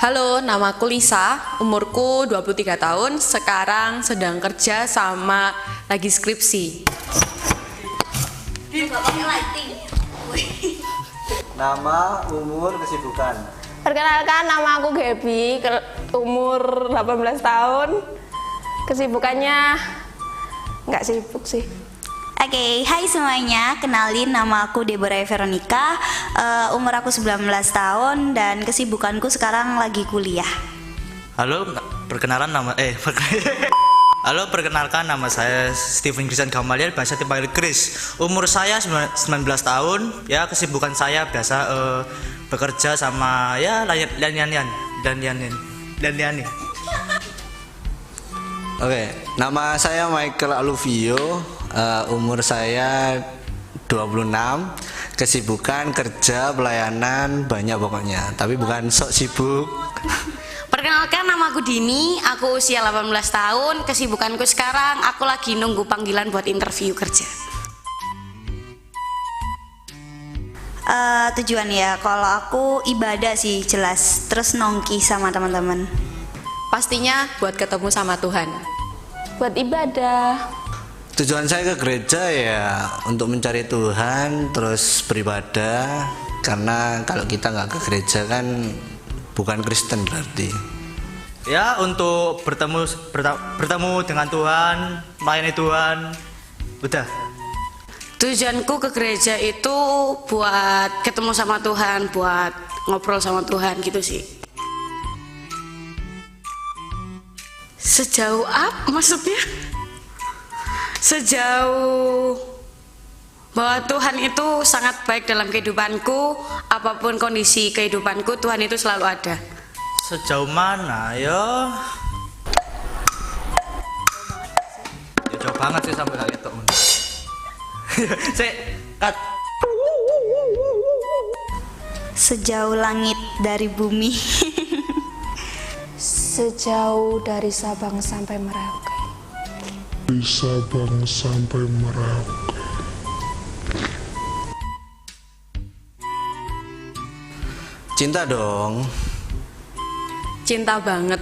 Halo, namaku Lisa, umurku 23 tahun, sekarang sedang kerja sama lagi skripsi. Nama, umur, kesibukan. Perkenalkan, nama aku Gaby, umur 18 tahun. Kesibukannya nggak sibuk sih. Oke, hai semuanya, kenalin nama aku Deborah Veronica, umur aku 19 tahun dan kesibukanku sekarang lagi kuliah. Halo, perkenalkan nama saya Steven Christian Gamaliel, biasa dipanggil Chris. Umur saya 19 tahun, ya kesibukan saya biasa bekerja sama ya dan lian. Oke, nama saya Michael Aluvio, umur saya 26, kesibukan kerja, pelayanan, banyak pokoknya, tapi bukan sok sibuk. Perkenalkan, nama aku Dini, aku usia 18 tahun, kesibukanku sekarang aku lagi nunggu panggilan buat interview kerja. Tujuan ya, kalau aku ibadah sih jelas, terus nongki sama teman-teman. Pastinya buat ketemu sama Tuhan. Buat ibadah. Tujuan saya ke gereja ya untuk mencari Tuhan, terus beribadah, karena kalau kita nggak ke gereja kan bukan Kristen berarti. Ya untuk bertemu dengan Tuhan, melayani Tuhan, udah. Tujuanku ke gereja itu buat ketemu sama Tuhan, buat ngobrol sama Tuhan gitu sih. Sejauh apa maksudnya? Sejauh bahwa Tuhan itu sangat baik dalam kehidupanku, apapun kondisi kehidupanku, Tuhan itu selalu ada. Sejauh mana ya? Ya jauh banget sih sampai kayak gitu. Cut. Sejauh langit dari bumi. Sejauh dari Sabang sampai Merauke. Dari Sabang sampai Merauke. Cinta dong. Cinta banget.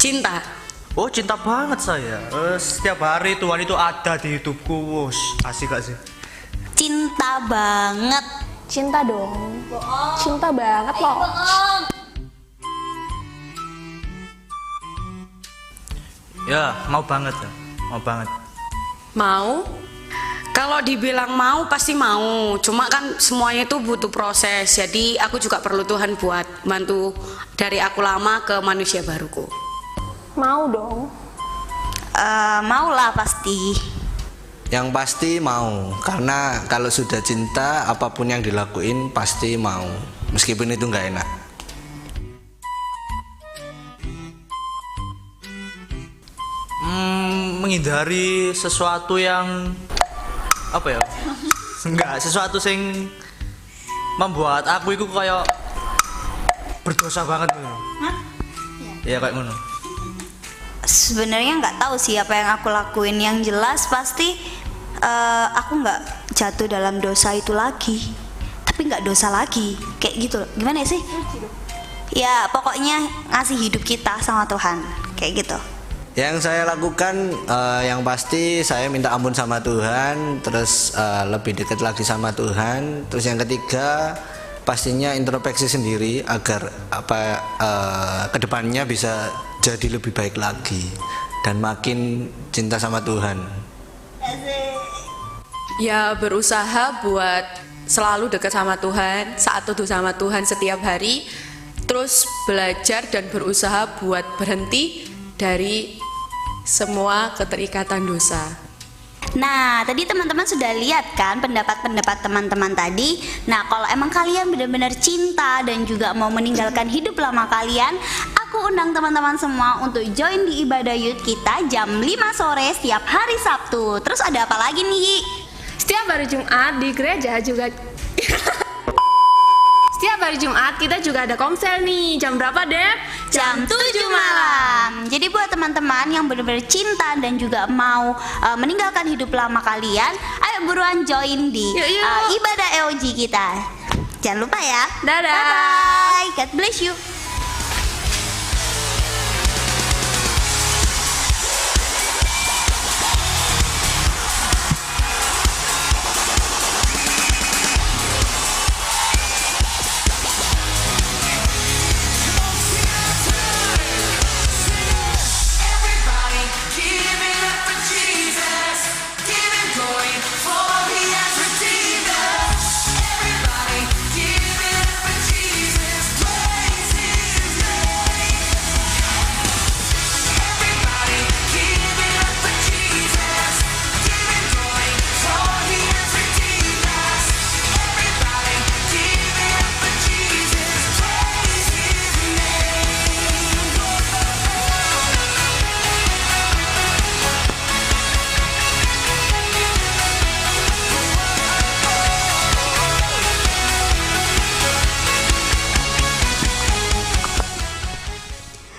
Cinta. Oh cinta banget saya. Setiap hari Tuhan itu ada di hidupku. Wush, asik gak sih? Cinta banget. Cinta dong. Cinta banget loh. Ya mau banget ya, mau banget. Mau? Kalau dibilang mau pasti mau, cuma kan semuanya itu butuh proses. Jadi aku juga perlu Tuhan buat bantu dari aku lama ke manusia baruku. Mau dong. Mau lah pasti. Yang pasti mau, karena kalau sudah cinta apapun yang dilakuin pasti mau, meskipun itu nggak enak. Menghindari sesuatu yang apa ya? Enggak, sesuatu yang membuat aku itu kayak berdosa banget gitu. Ya kayak ngono. Sebenarnya nggak tahu sih apa yang aku lakuin, yang jelas pasti aku nggak jatuh dalam dosa itu lagi, tapi nggak dosa lagi kayak gitu. Gimana sih? Ya pokoknya ngasih hidup kita sama Tuhan kayak gitu. Yang saya lakukan yang pasti saya minta ampun sama Tuhan, terus lebih dekat lagi sama Tuhan. Terus yang ketiga pastinya introspeksi sendiri agar kedepannya bisa jadi lebih baik lagi dan makin cinta sama Tuhan. Ya berusaha buat selalu dekat sama Tuhan, saat teduh sama Tuhan setiap hari. Terus belajar dan berusaha buat berhenti dari semua keterikatan dosa. Nah, tadi teman-teman sudah lihat kan pendapat-pendapat teman-teman tadi. Nah, kalau emang kalian benar-benar cinta dan juga mau meninggalkan hidup lama kalian, aku undang teman-teman semua untuk join di ibadah youth kita jam 5 sore setiap hari Sabtu. Terus ada apa lagi nih? Setiap hari Jumat di gereja juga. Setiap hari Jumat kita juga ada komsel nih. Jam berapa, Dep? Jam 7 malam. Jadi buat teman-teman yang benar-benar cinta dan juga mau meninggalkan hidup lama kalian, ayo buruan join di ibadah EOG kita. Jangan lupa ya. Dadah. Bye bye. God bless you.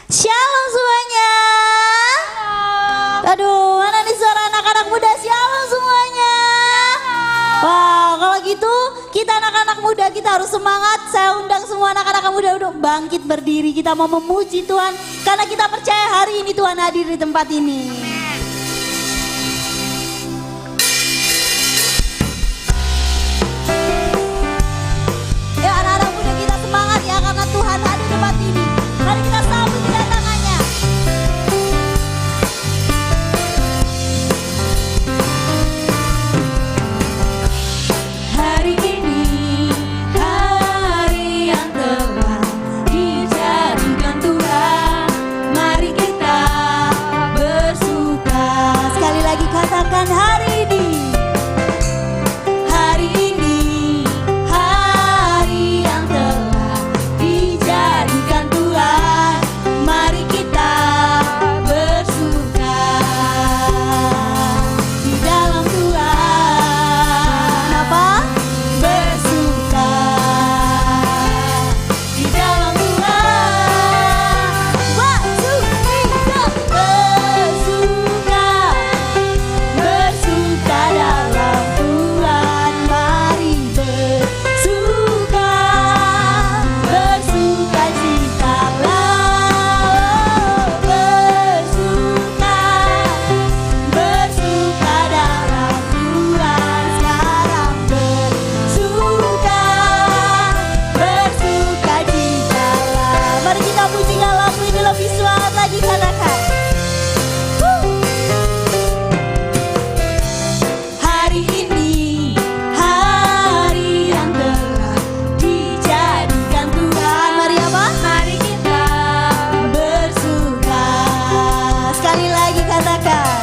Shalom semuanya. Aduh, mana nih suara anak-anak muda? Shalom semuanya. Wow, kalau gitu kita anak-anak muda kita harus semangat. Saya undang semua anak-anak muda untuk bangkit berdiri. Kita mau memuji Tuhan karena kita percaya hari ini Tuhan hadir di tempat ini. Ya anak-anak muda kita semangat ya karena Tuhan hadir di tempat ini. Mari kita sambut kedatangannya. Hari ini hari yang telah dijadikan Tuhan. Mari kita bersuka. Sekali lagi katakan hari ini. Hari ini hari yang telah dijadikan Tuhan. Mari kita bersuka di dalam Tuhan. Apa? Bersuka di dalam Tuhan. Waktu kita bersuka, bersuka dalam Tuhan. Mari bersuka, bersuka citalah. Bersuka, bersuka dalam Tuhan. Sekarang bersuka, bersuka citalah. Mari kita pujikan lagu ini lebih semangat lagi katakan. Hari ini hari yang telah dijadikan Tuhan. Mari apa? Mari kita bersuka. Sekali lagi katakan.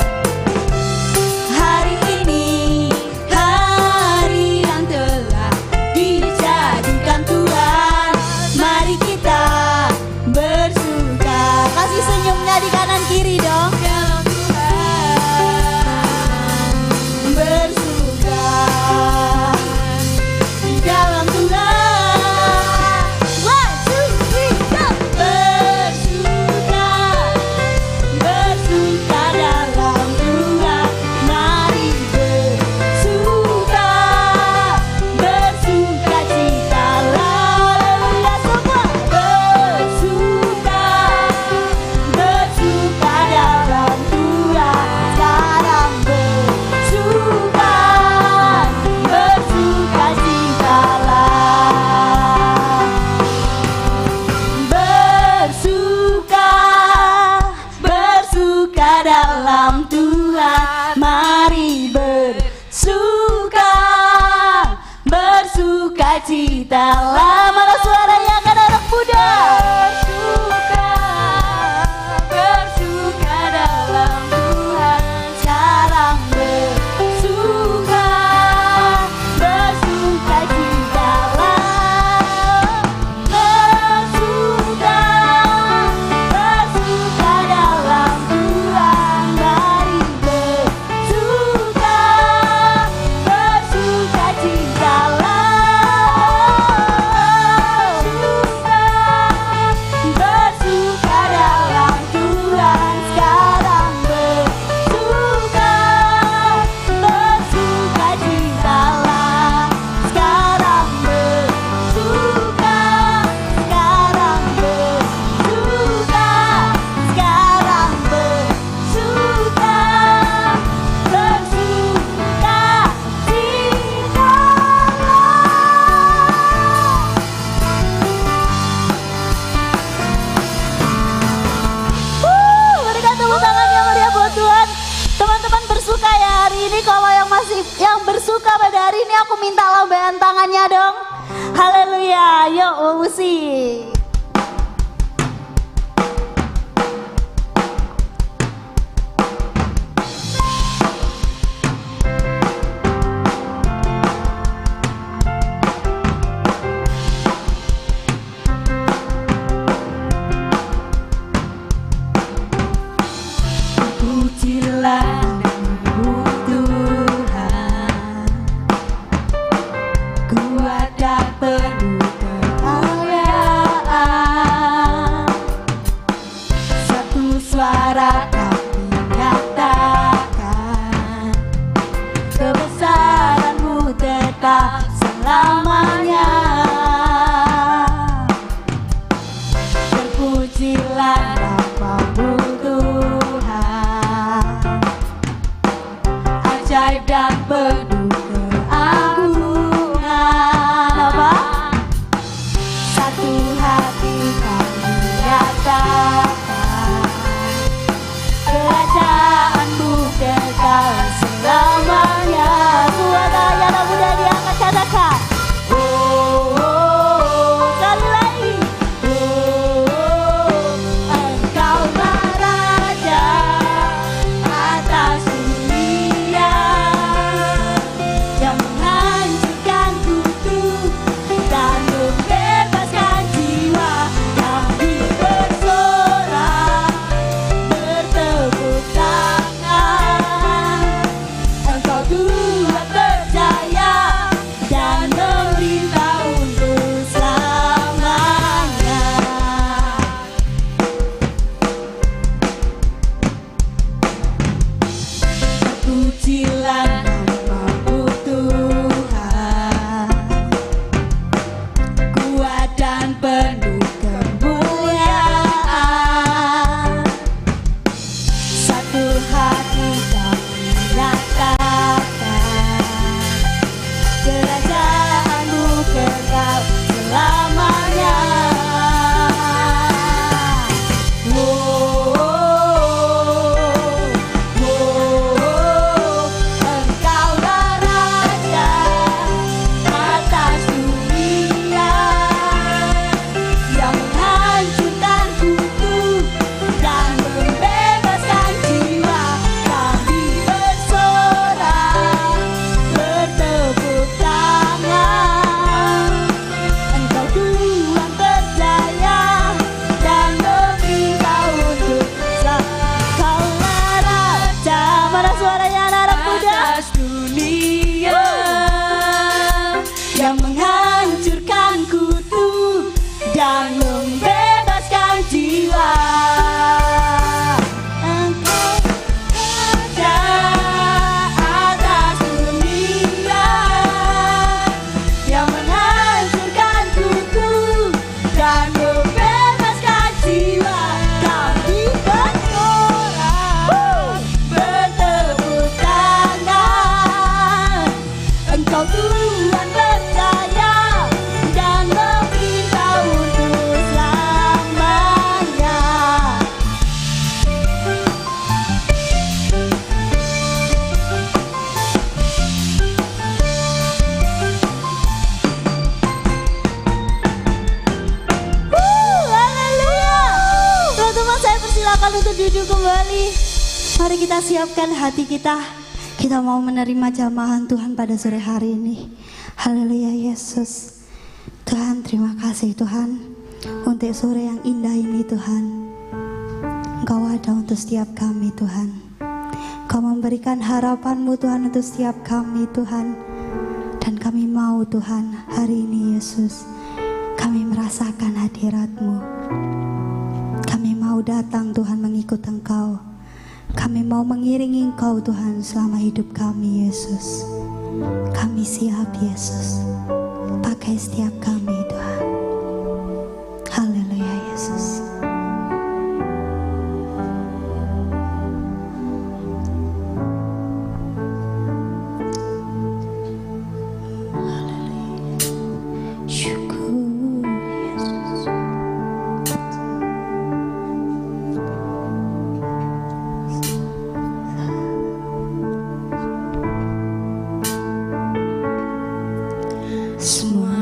Hari ini hari yang telah dijadikan Tuhan. Mari kita bersuka. Kasih senyumnya di kanan kiri dong. Dalam Tuhan bersuka di dalam Tuhan. Waktu kita bersuka, bersuka dalam Tuhan. Mari bersuka, bersuka citalah. Haleluya semua. Bersuka, bersuka dalam Tuhan. Sekarang bersuka, bersuka citalah. Bersuka, bersuka dalam Tuhan. Mari bersuka, bersuka citalah. Mana suaranya anak-anak muda? Bersuka, bersuka dalam Tuhan. Sekarang bersuka, bersuka citalah. Bersuka, bersuka dalam Tuhan. Mari bersuka, bersuka citalah. Bersuka, bersuka dalam Tuhan. Sekarang bersuka, bersuka citalah. Sekarang bersuka, sekarang bersuka, sekarang bersuka, bersuka citalah. Berikan tepuk tangan yang meriah buat Tuhan. Teman-teman bersuka ya hari ini. Kalau yang bersuka pada hari ini aku minta lambaian tangannya dong. Haleluya. Yuk musik. Pujilah Tuhan, kuat dan penuh kemuliaan. Terpujilah namamu Tuhan, ajaib dan penuh keagungan. Apa? Satu hati kami nyatakan, kerajaanmu kekal selamanya. Suara anak muda diangkat, katakan oh, oh, oh. Sekali lagi oh, oh, oh. Engkaulah Raja atas dunia, yang menghancurkan kutub dan membebaskan jiwa. Kami bersorak, bertepuk tangan. Engkau Tuhan percaya dan memerintah untuk selamanya. Terpujilah namamu Tuhan, kuat dan penuh kemuliaan. Satu hati kami nyatakan, kerajaanmu kekal selamanya. Oh, oh, oh, oh. Engkaulah Raja atas dunia, yang menghancurkan kutub dan membebaskan jiwa. Kami bersorak, bertepuk tangan. Engkau Tuhan percaya dan meminta untuk Engkaulah Raja. Mana suaranya anak-anak muda? Atas dunia, yang menghancurkan kutub dan membebaskan jiwa. Engkau Raja atas dunia, yang menghancurkan kutub dan membebaskan jiwa. Kami bersorak, bertepuk tangan. Engkau Tuhan percaya dan meminta untuk selamanya. Haleluya. Teman-teman, saya persilakan untuk duduk kembali. Mari kita siapkan hati kita. Kita mau menerima jamahan Tuhan pada sore hari ini. Haleluya Yesus. Tuhan, terima kasih Tuhan untuk sore yang indah ini Tuhan. Engkau ada untuk setiap kami Tuhan. Engkau memberikan harapan-Mu Tuhan untuk setiap kami Tuhan. Dan kami mau Tuhan hari ini Yesus, kami merasakan hadirat-Mu. Kami mau datang Tuhan mengikut Engkau. Kami mau mengiringi Engkau Tuhan selama hidup kami Yesus. Kami siap Yesus, pakai setiap kami Tuhan. Haleluya Yesus. Haleluya. Syukur Yesus. Semua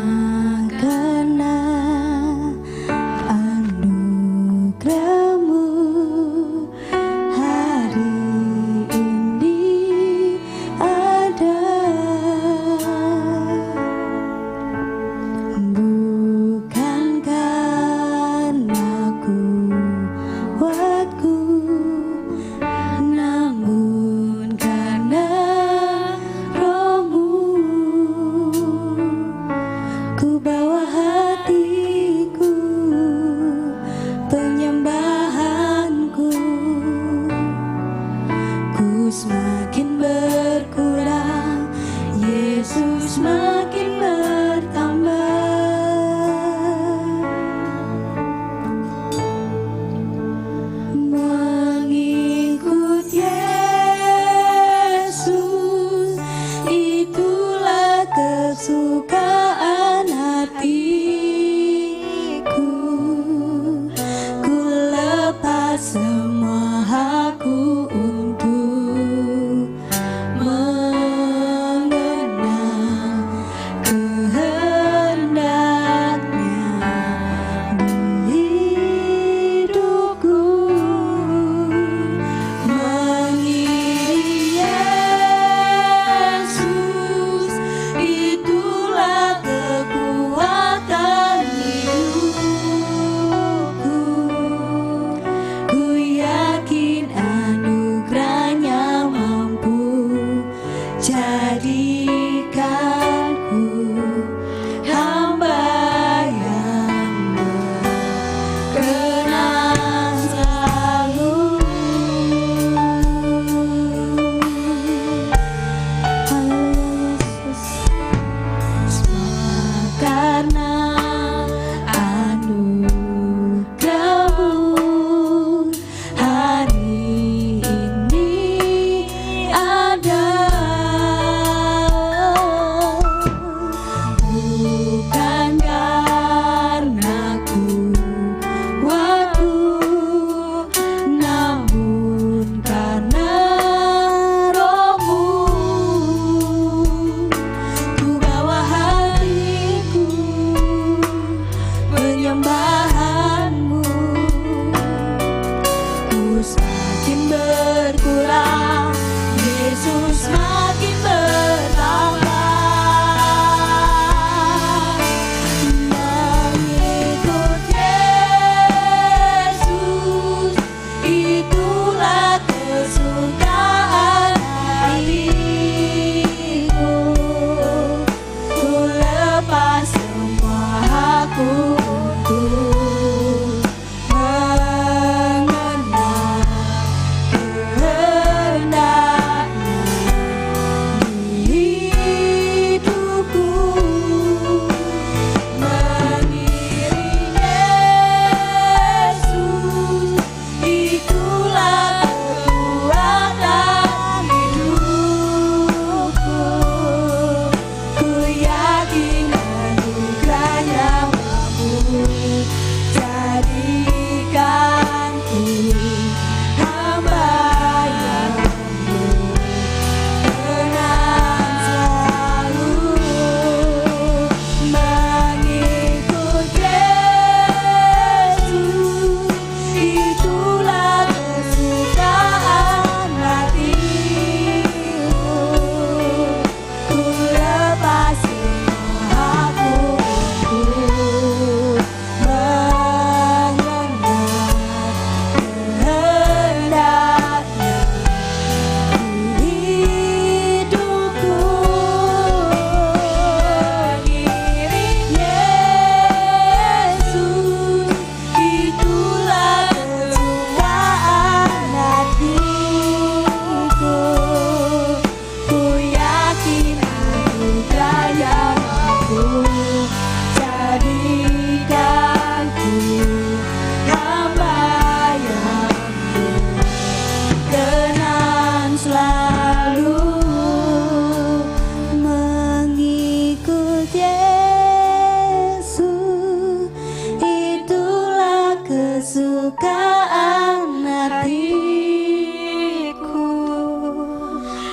kesukaan hatiku.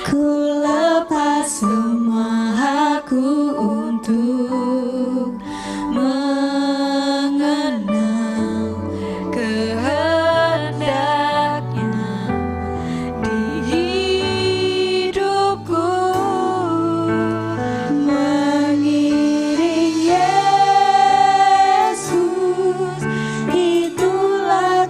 Ku lepas semua hakku untuk mengenal kehendaknya di hidupku. Mengiring Yesus, itulah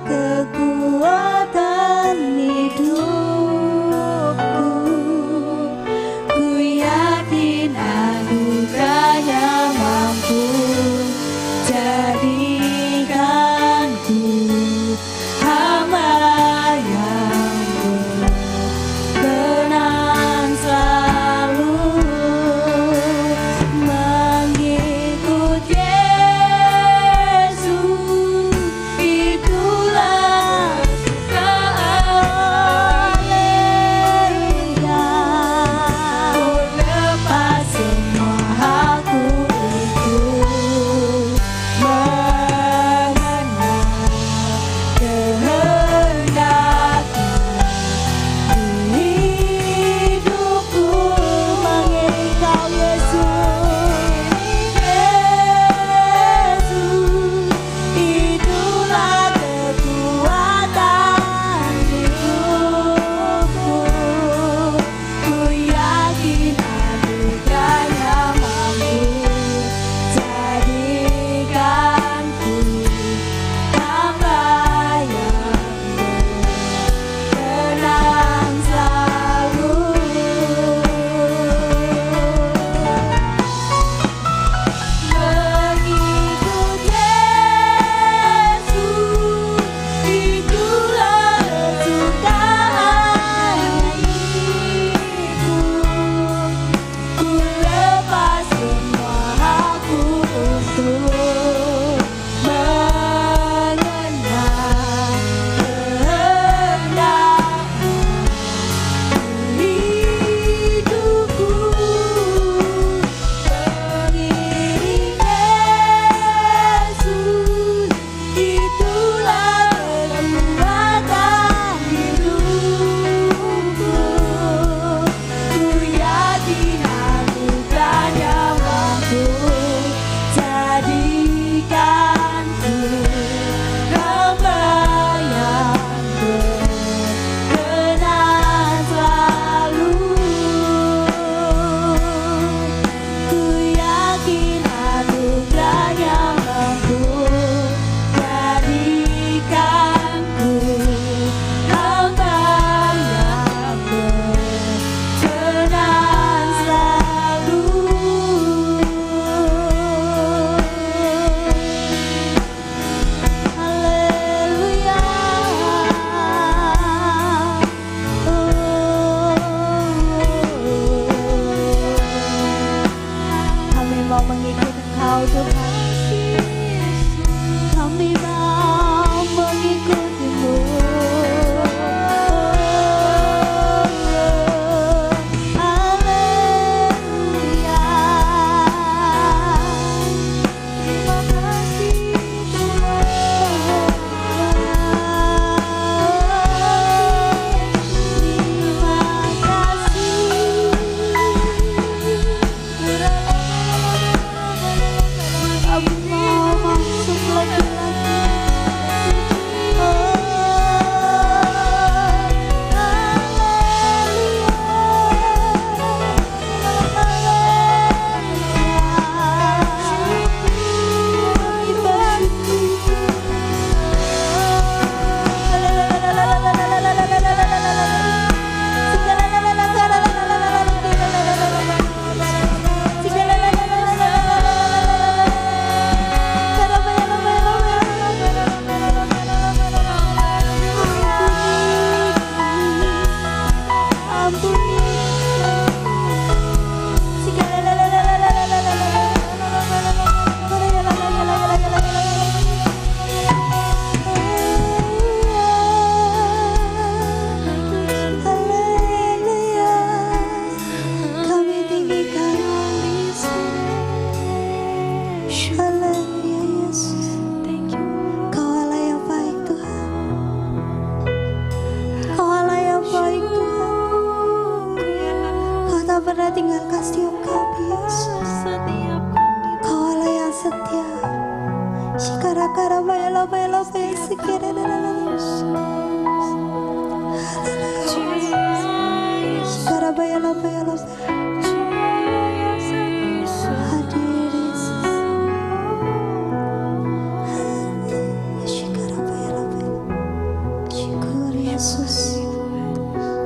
Yesus.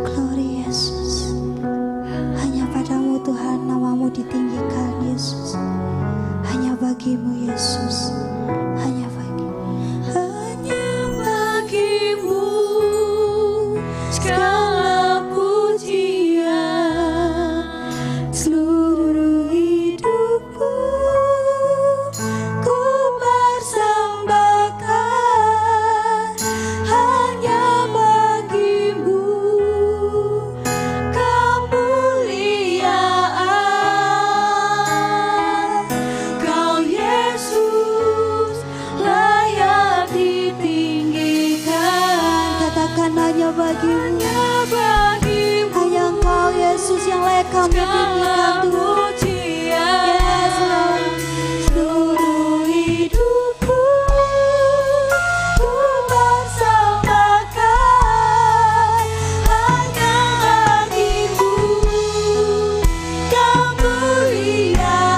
Glory Yesus. Hanya padamu Tuhan namamu ditinggikan Yesus. Hanya bagimu Yesus. Hanya bagimu. Hanya bagimu segala pujian. Seluruh hidupku ku persembahkan. Hanya bagimu kemuliaan. Kau Yesus layak ditinggikan. Katakan hanya bagimu. Hanya Engkau Yesus yang layak kami tinggikan Tuhan. Yes, Lord. Seluruh hidupku ku persembahkan. Hanya bagimu kemuliaan.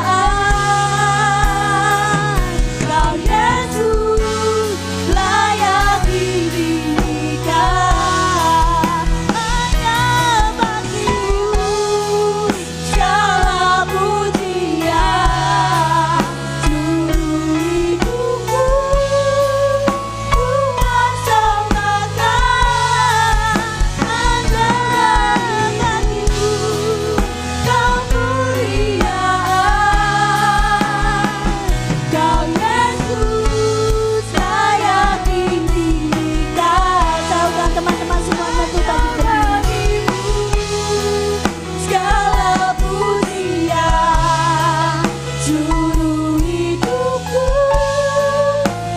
Kau Yesus layak ditinggikan. Hanya bagimu segala pujian. Seluruh hidupku ku persembahkan. Hanya bagimu kemuliaan. Kau Yesus layak ditinggikan. Saukan teman-teman semuanya tuh tadi berdiri. Segala pujian. Seluruh hidupku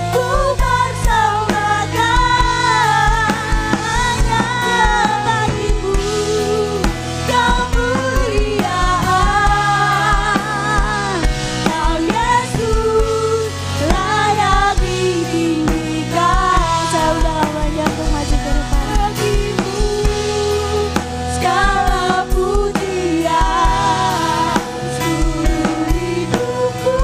ku persembahkan. Hanya bagimu kemuliaan. Kau Yesus layak ditinggikan. Saya udah menyambung maju ke depan. Bagimu segala pujian. Seluruh hidupku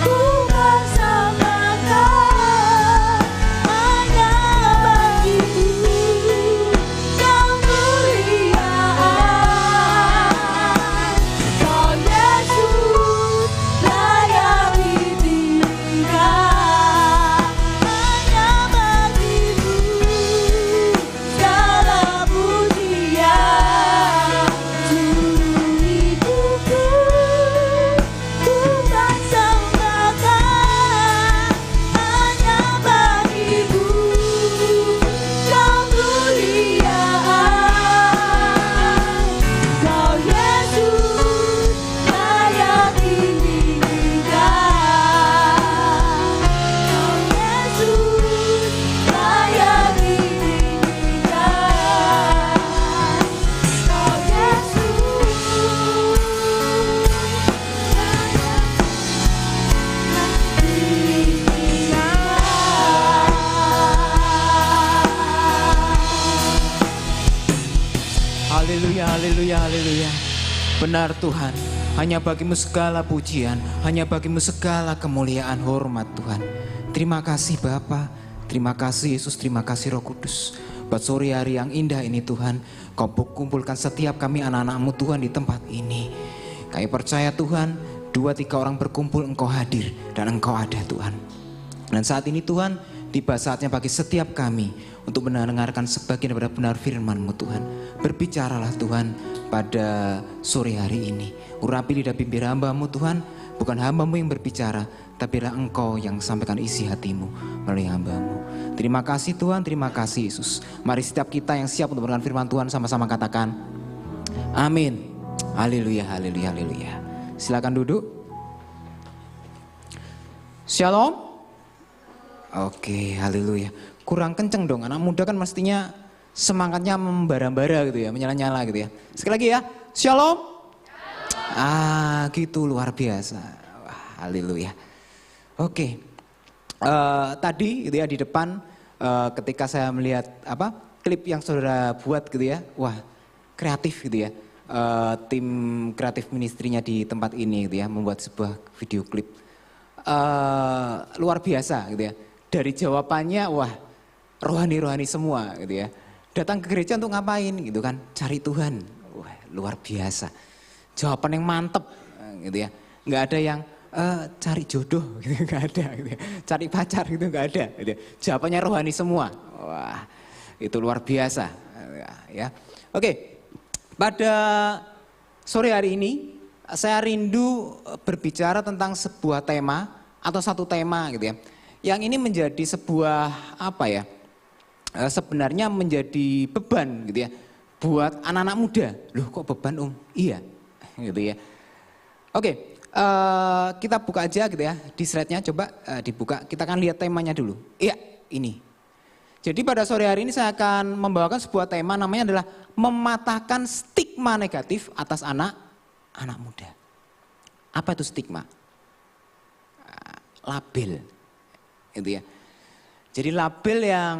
ku persembahkan. Hanya bagimu kemuliaan. Kau Yesus layak ditinggikan. Hanya bagimu segala pujian. Seluruh hidupku ku persembahkan. Hanya bagimu kemuliaan. Kau Yesus layak ditinggikan. Kau Yesus layak ditinggikan. Kau Haleluya, haleluya, haleluya. Benar Tuhan, hanya bagimu segala pujian, hanya bagimu segala kemuliaan, hormat Tuhan. Terima kasih Bapa, terima kasih Yesus, terima kasih Roh Kudus. Buat sore hari yang indah ini Tuhan, Kau kumpulkan setiap kami anak-anak-Mu Tuhan di tempat ini. Kami percaya Tuhan, 2-3 orang berkumpul Engkau hadir dan Engkau ada Tuhan. Dan saat ini Tuhan, tiba saatnya bagi setiap kami untuk mendengarkan sebagian daripada benar firman-Mu Tuhan. Berbicaralah Tuhan pada sore hari ini. Urapi lidah bibir hamba-Mu Tuhan, bukan hamba-Mu yang berbicara, tapi lah Engkau yang sampaikan isi hati-Mu melalui hamba-Mu. Terima kasih Tuhan, terima kasih Yesus. Mari setiap kita yang siap untuk mendengarkan firman Tuhan sama-sama katakan amin. Haleluya, haleluya, haleluya. Silakan duduk. Shalom. Oke, haleluya. Kurang kenceng dong, anak muda kan mestinya semangatnya membara-bara gitu ya, menyala-nyala gitu ya. Sekali lagi ya, shalom. Gitu luar biasa. Wah, haleluya. Oke, tadi gitu ya di depan ketika saya melihat klip yang saudara buat gitu ya, wah kreatif gitu ya. Tim kreatif ministrinya di tempat ini gitu ya, membuat sebuah video klip luar biasa gitu ya. Dari jawabannya wah rohani-rohani semua gitu ya. Datang ke gereja untuk ngapain gitu kan? Cari Tuhan. Wah, luar biasa. Jawaban yang mantep gitu ya. Nggak ada yang cari jodoh gitu, nggak ada gitu ya. Cari pacar gitu nggak ada gitu ya. Jawabannya rohani semua. Wah, itu luar biasa ya. Oke. Pada sore hari ini saya rindu berbicara tentang sebuah tema atau satu tema gitu ya. Yang ini menjadi sebuah apa ya? Sebenarnya menjadi beban gitu ya buat anak-anak muda. Loh kok beban Iya gitu ya. Oke, kita buka aja gitu ya di slide-nya, coba dibuka. Kita akan lihat temanya dulu. Iya, ini. Jadi pada sore hari ini saya akan membawakan sebuah tema namanya adalah mematahkan stigma negatif atas anak muda. Apa itu stigma? Label, gitu ya. Jadi label yang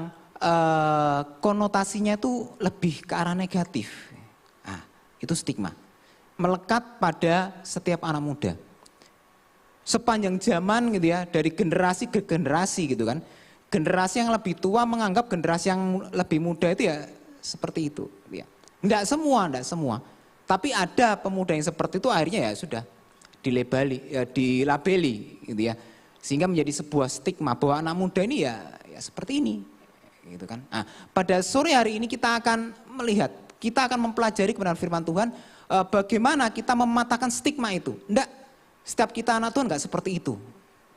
konotasinya itu lebih ke arah negatif. Nah, itu stigma. Melekat pada setiap anak muda. Sepanjang zaman gitu ya, dari generasi ke generasi gitu kan. Generasi yang lebih tua menganggap generasi yang lebih muda itu ya seperti itu. Ya. Enggak semua. Tapi ada pemuda yang seperti itu akhirnya ya sudah dilabeli gitu ya. Sehingga menjadi sebuah stigma bahwa anak muda ini ya seperti ini. Gitu kan. Nah, pada sore hari ini kita akan melihat, kita akan mempelajari kebenaran firman Tuhan, bagaimana kita mematahkan stigma itu. Enggak, setiap kita anak Tuhan enggak seperti itu.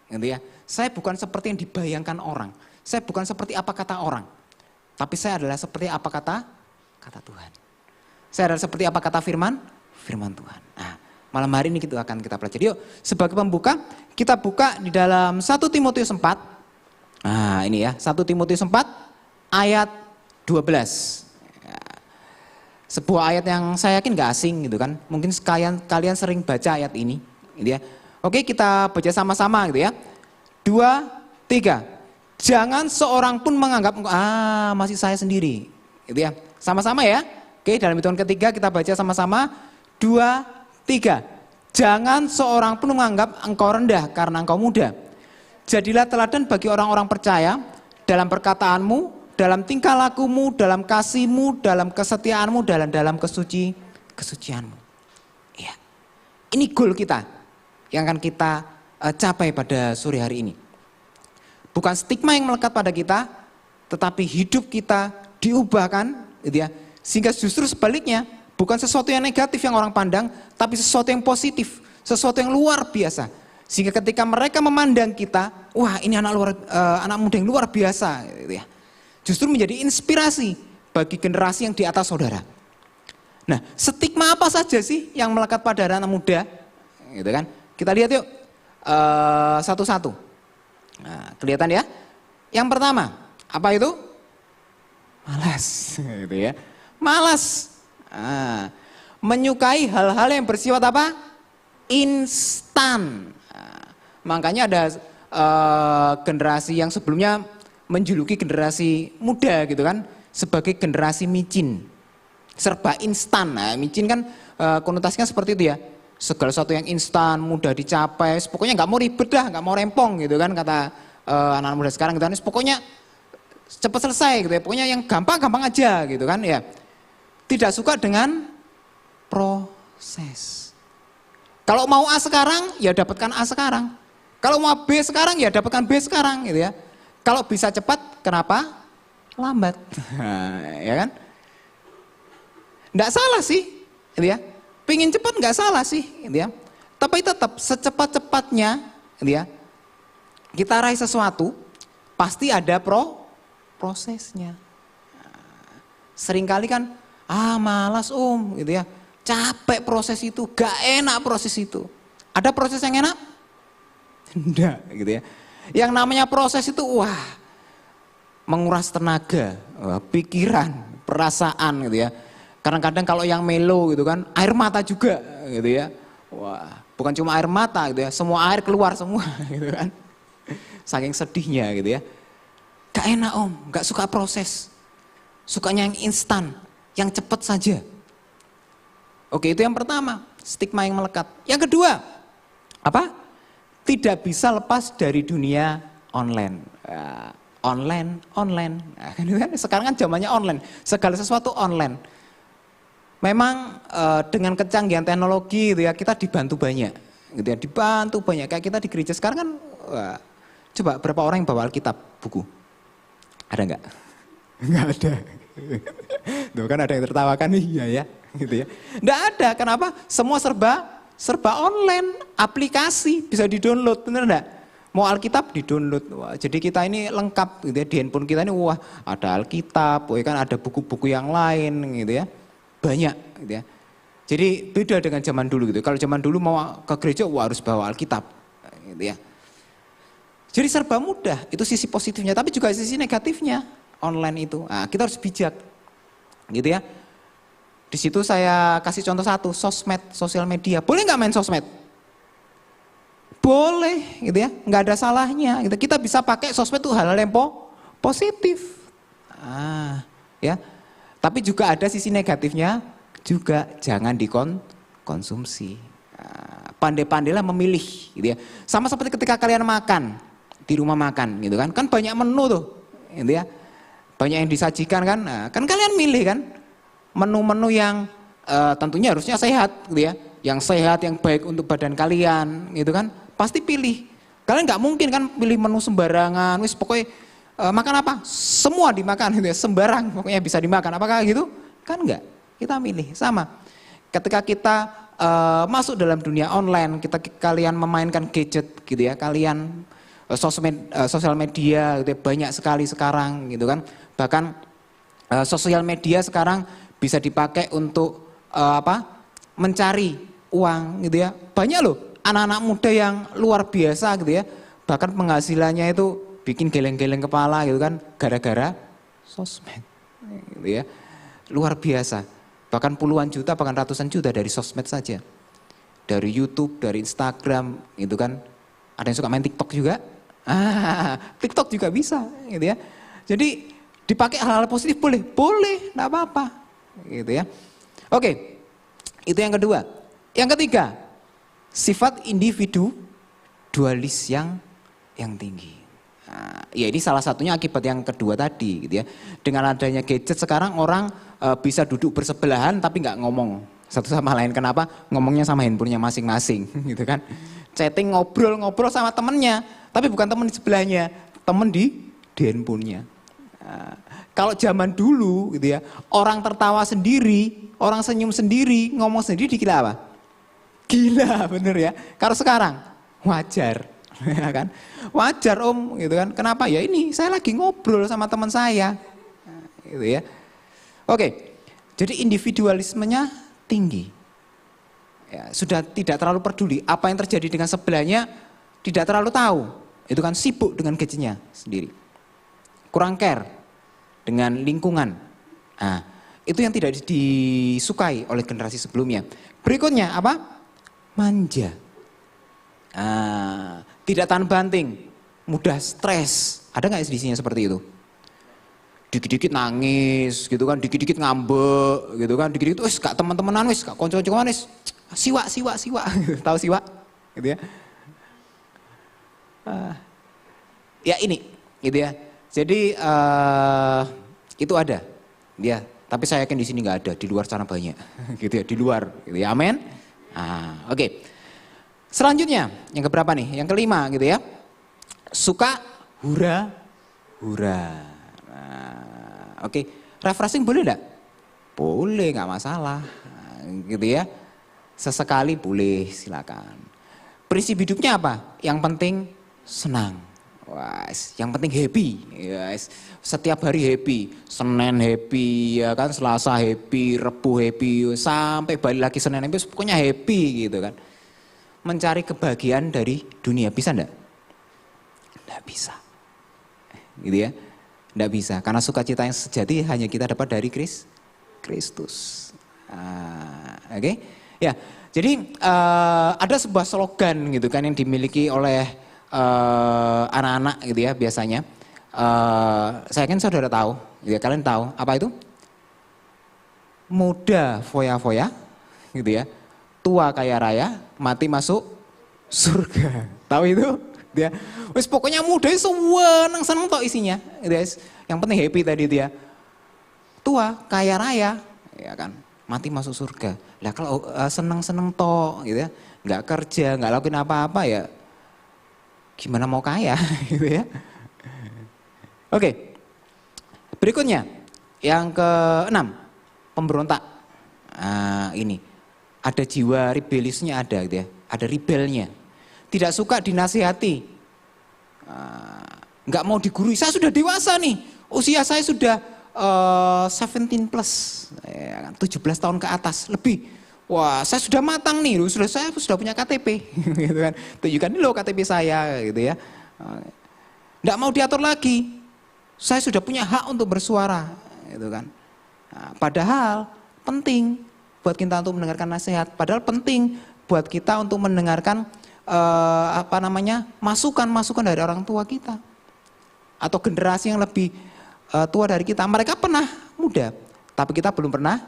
Gitu ya. Saya bukan seperti yang dibayangkan orang. Saya bukan seperti apa kata orang. Tapi saya adalah seperti apa kata Tuhan. Saya adalah seperti apa kata firman Tuhan. Nah, malam hari ini kita akan kita pelajari. Yuk, sebagai pembuka, kita buka di dalam 1 Timotius 4. Nah, ini ya, 1 Timotius 4 ayat 12. Sebuah ayat yang saya yakin gak asing gitu kan. Mungkin kalian sering baca ayat ini gitu ya. Oke, kita baca sama-sama gitu ya. 2, 3. Jangan seorang pun menganggap masih saya sendiri. Gitu ya. Sama-sama ya. Oke, dalam hitungan ketiga kita baca sama-sama. 2, 3. Jangan seorang pun menganggap engkau rendah karena engkau muda. Jadilah teladan bagi orang-orang percaya dalam perkataanmu, dalam tingkah lakumu, dalam kasihmu, dalam kesetiaanmu, dalam kesucianmu. Iya. Ini goal kita yang akan kita capai pada sore hari ini. Bukan stigma yang melekat pada kita, tetapi hidup kita diubahkan, gitu ya. Sehingga justru sebaliknya, bukan sesuatu yang negatif yang orang pandang, tapi sesuatu yang positif, sesuatu yang luar biasa. Sehingga ketika mereka memandang kita, wah ini anak muda yang luar biasa, gitu ya. Justru menjadi inspirasi bagi generasi yang di atas saudara. Nah, stigma apa saja sih yang melekat pada anak muda, gitu kan? Kita lihat yuk satu-satu. Nah, kelihatan ya. Yang pertama, apa itu? Malas, gitu ya. Malas. Nah, menyukai hal-hal yang bersifat apa? Instan. Nah, makanya ada generasi yang sebelumnya menjuluki generasi muda gitu kan sebagai generasi micin. Serba instan. Nah, micin kan konotasinya seperti itu ya. Segala sesuatu yang instan, mudah dicapai, pokoknya nggak mau ribet dah, nggak mau rempong gitu kan kata anak-anak muda sekarang gitu kan. Pokoknya cepat selesai gitu ya, pokoknya yang gampang-gampang aja gitu kan ya. Tidak suka dengan proses. Kalau mau A sekarang, ya dapatkan A sekarang. Kalau mau B sekarang, ya dapatkan B sekarang gitu ya. Kalau bisa cepat, kenapa? Lambat. Ya kan? Nggak salah sih, gitu ya. Pengen cepat nggak salah sih, gitu ya. Tapi tetap secepat-cepatnya, gitu ya. Kita raih sesuatu, pasti ada prosesnya. Seringkali kan, malas gitu ya. Capek proses itu, gak enak proses itu. Ada proses yang enak? Enggak, gitu ya. Yang namanya proses itu, menguras tenaga, pikiran, perasaan, gitu ya. Kadang-kadang kalau yang melo gitu kan, air mata juga gitu ya. Wah, bukan cuma air mata gitu ya, semua air keluar semua gitu kan. Saking sedihnya gitu ya. Gak enak gak suka proses. Sukanya yang instan, yang cepat saja. Oke, itu yang pertama, stigma yang melekat. Yang kedua, apa? Tidak bisa lepas dari dunia online. online. Nah, kan sekarang kan zamannya online, segala sesuatu online. Memang dengan kecanggihan teknologi gitu ya, kita dibantu banyak, gitu ya, dibantu banyak. Kayak kita di gereja sekarang kan, coba berapa orang yang bawa Alkitab buku? Ada nggak? Nggak ada. Tuh kan ada yang tertawakan, iya ya, gitu ya. Nggak ada, kenapa? Semua serba online, aplikasi bisa di-download, bener nggak? Mau Alkitab di-download. Wah, jadi kita ini lengkap gitu ya, di handphone kita ini wah ada Alkitab, wah, kan ada buku-buku yang lain gitu ya. Banyak gitu ya. Jadi beda dengan zaman dulu gitu. Kalau zaman dulu mau ke gereja wah harus bawa Alkitab gitu ya. Jadi serba mudah, itu sisi positifnya, tapi juga sisi negatifnya online itu. Nah, kita harus bijak gitu ya. Di situ saya kasih contoh satu, sosmed, sosial media. Boleh nggak main sosmed? Boleh gitu ya, nggak ada salahnya. Gitu. Kita bisa pakai sosmed itu hal-hal yang positif. Ya. Tapi juga ada sisi negatifnya juga, jangan dikonsumsi. Pandai-pandailah memilih gitu ya. Sama seperti ketika kalian makan, di rumah makan gitu kan. Kan banyak menu tuh gitu ya. Banyak yang disajikan kan. Nah, kan kalian milih kan menu-menu yang tentunya harusnya sehat gitu ya. Yang sehat, yang baik untuk badan kalian gitu kan. Pasti pilih. Kalian nggak mungkin kan pilih menu sembarangan. Wis pokoknya makan apa? Semua dimakan gitu ya, sembarang pokoknya bisa dimakan. Apakah gitu? Kan enggak. Kita milih sama. Ketika kita masuk dalam dunia online, kalian memainkan gadget gitu ya, kalian sosial media gitu ya, banyak sekali sekarang gitu kan. Bahkan sosial media sekarang bisa dipakai untuk mencari uang gitu ya. Banyak loh anak-anak muda yang luar biasa gitu ya. Bahkan penghasilannya itu bikin geleng-geleng kepala gitu kan, gara-gara sosmed gitu ya. Luar biasa, bahkan puluhan juta, bahkan ratusan juta dari sosmed saja. Dari YouTube, dari Instagram gitu kan. Ada yang suka main TikTok juga, TikTok juga bisa gitu ya. Jadi dipakai hal-hal positif boleh, enggak apa-apa gitu ya. Oke, itu yang kedua. Yang ketiga, sifat individualis yang tinggi. Ya ini salah satunya akibat yang kedua tadi gitu ya. Dengan adanya gadget sekarang orang bisa duduk bersebelahan tapi nggak ngomong satu sama lain. Kenapa? Ngomongnya sama handphonenya masing-masing gitu kan. Chatting, ngobrol sama temennya, tapi bukan temen di sebelahnya, temen di handphonenya. Kalau zaman dulu gitu ya, orang tertawa sendiri, orang senyum sendiri, ngomong sendiri dikira apa? Gila, bener ya. Kalau sekarang wajar. Ya kan, wajar om gitu kan. Kenapa? Ya ini saya lagi ngobrol sama teman saya gitu ya. Oke, jadi individualismenya tinggi ya, sudah tidak terlalu peduli apa yang terjadi dengan sebelahnya, tidak terlalu tahu, itu kan sibuk dengan gadgetnya sendiri, kurang care dengan lingkungan. Nah, itu yang tidak disukai oleh generasi sebelumnya. Berikutnya apa? Manja. Tidak tahan banting, mudah stres. Ada nggak isinya seperti itu? Dikit-dikit nangis, gitu kan? Dikit-dikit ngambek, gitu kan? Dikit-dikit, wes gak teman-temanan, wes gak konco-koncoan, wes siwa. Tahu siwa? Gitu ya? Ya ini, gitu ya. Jadi itu ada, ya. Tapi saya yakin di sini nggak ada, di luar sana banyak, gitu ya. Di luar, gitu ya. Amin. Oke. Selanjutnya, yang keberapa nih? Yang kelima gitu ya. Suka hura-hura. Oke. Refreshing boleh enggak? Boleh, nggak masalah. Gitu ya. Sesekali boleh, silakan. Prinsip hidupnya apa? Yang penting senang. Yang penting happy. Setiap hari happy. Senin happy, ya kan? Selasa happy, Rebu happy, sampai balik lagi Senin happy. Pokoknya happy gitu kan. Mencari kebahagiaan dari dunia, bisa enggak? Enggak bisa. Gitu ya. Enggak bisa, karena sukacita yang sejati hanya kita dapat dari Kristus. Oke. Ya, jadi ada sebuah slogan gitu kan yang dimiliki oleh anak-anak gitu ya biasanya. Saya kan saudara tahu, gitu ya. Kalian tahu apa itu? Muda foya-foya gitu ya. Tua kaya raya, mati masuk surga. Tahu itu? gitu ya. Wis pokoknya muda seneng tok isinya, gitu ya. Yang penting happy tadi itu ya. Tua, kaya raya, ya kan, mati masuk surga. Lah kalau seneng-seneng tok gitu ya, nggak kerja, nggak lakuin apa-apa ya, gimana mau kaya gitu ya. Oke, berikutnya yang ke-6, pemberontak. Ini ada jiwa rebelisnya ada gitu ya, ada rebelnya. Tidak suka dinasihati, nggak mau digurui. Saya sudah dewasa nih, usia saya sudah 17 plus, 17 tahun ke atas lebih. Wah, saya sudah matang nih, saya sudah punya KTP, gitu kan. Tunjukkan ini loh KTP saya, gitu ya. Nggak mau diatur lagi. Saya sudah punya hak untuk bersuara, gitu kan. Nah, padahal penting buat kita untuk mendengarkan nasihat. Padahal penting buat kita untuk mendengarkan masukan-masukan dari orang tua kita atau generasi yang lebih tua dari kita. Mereka pernah muda, tapi kita belum pernah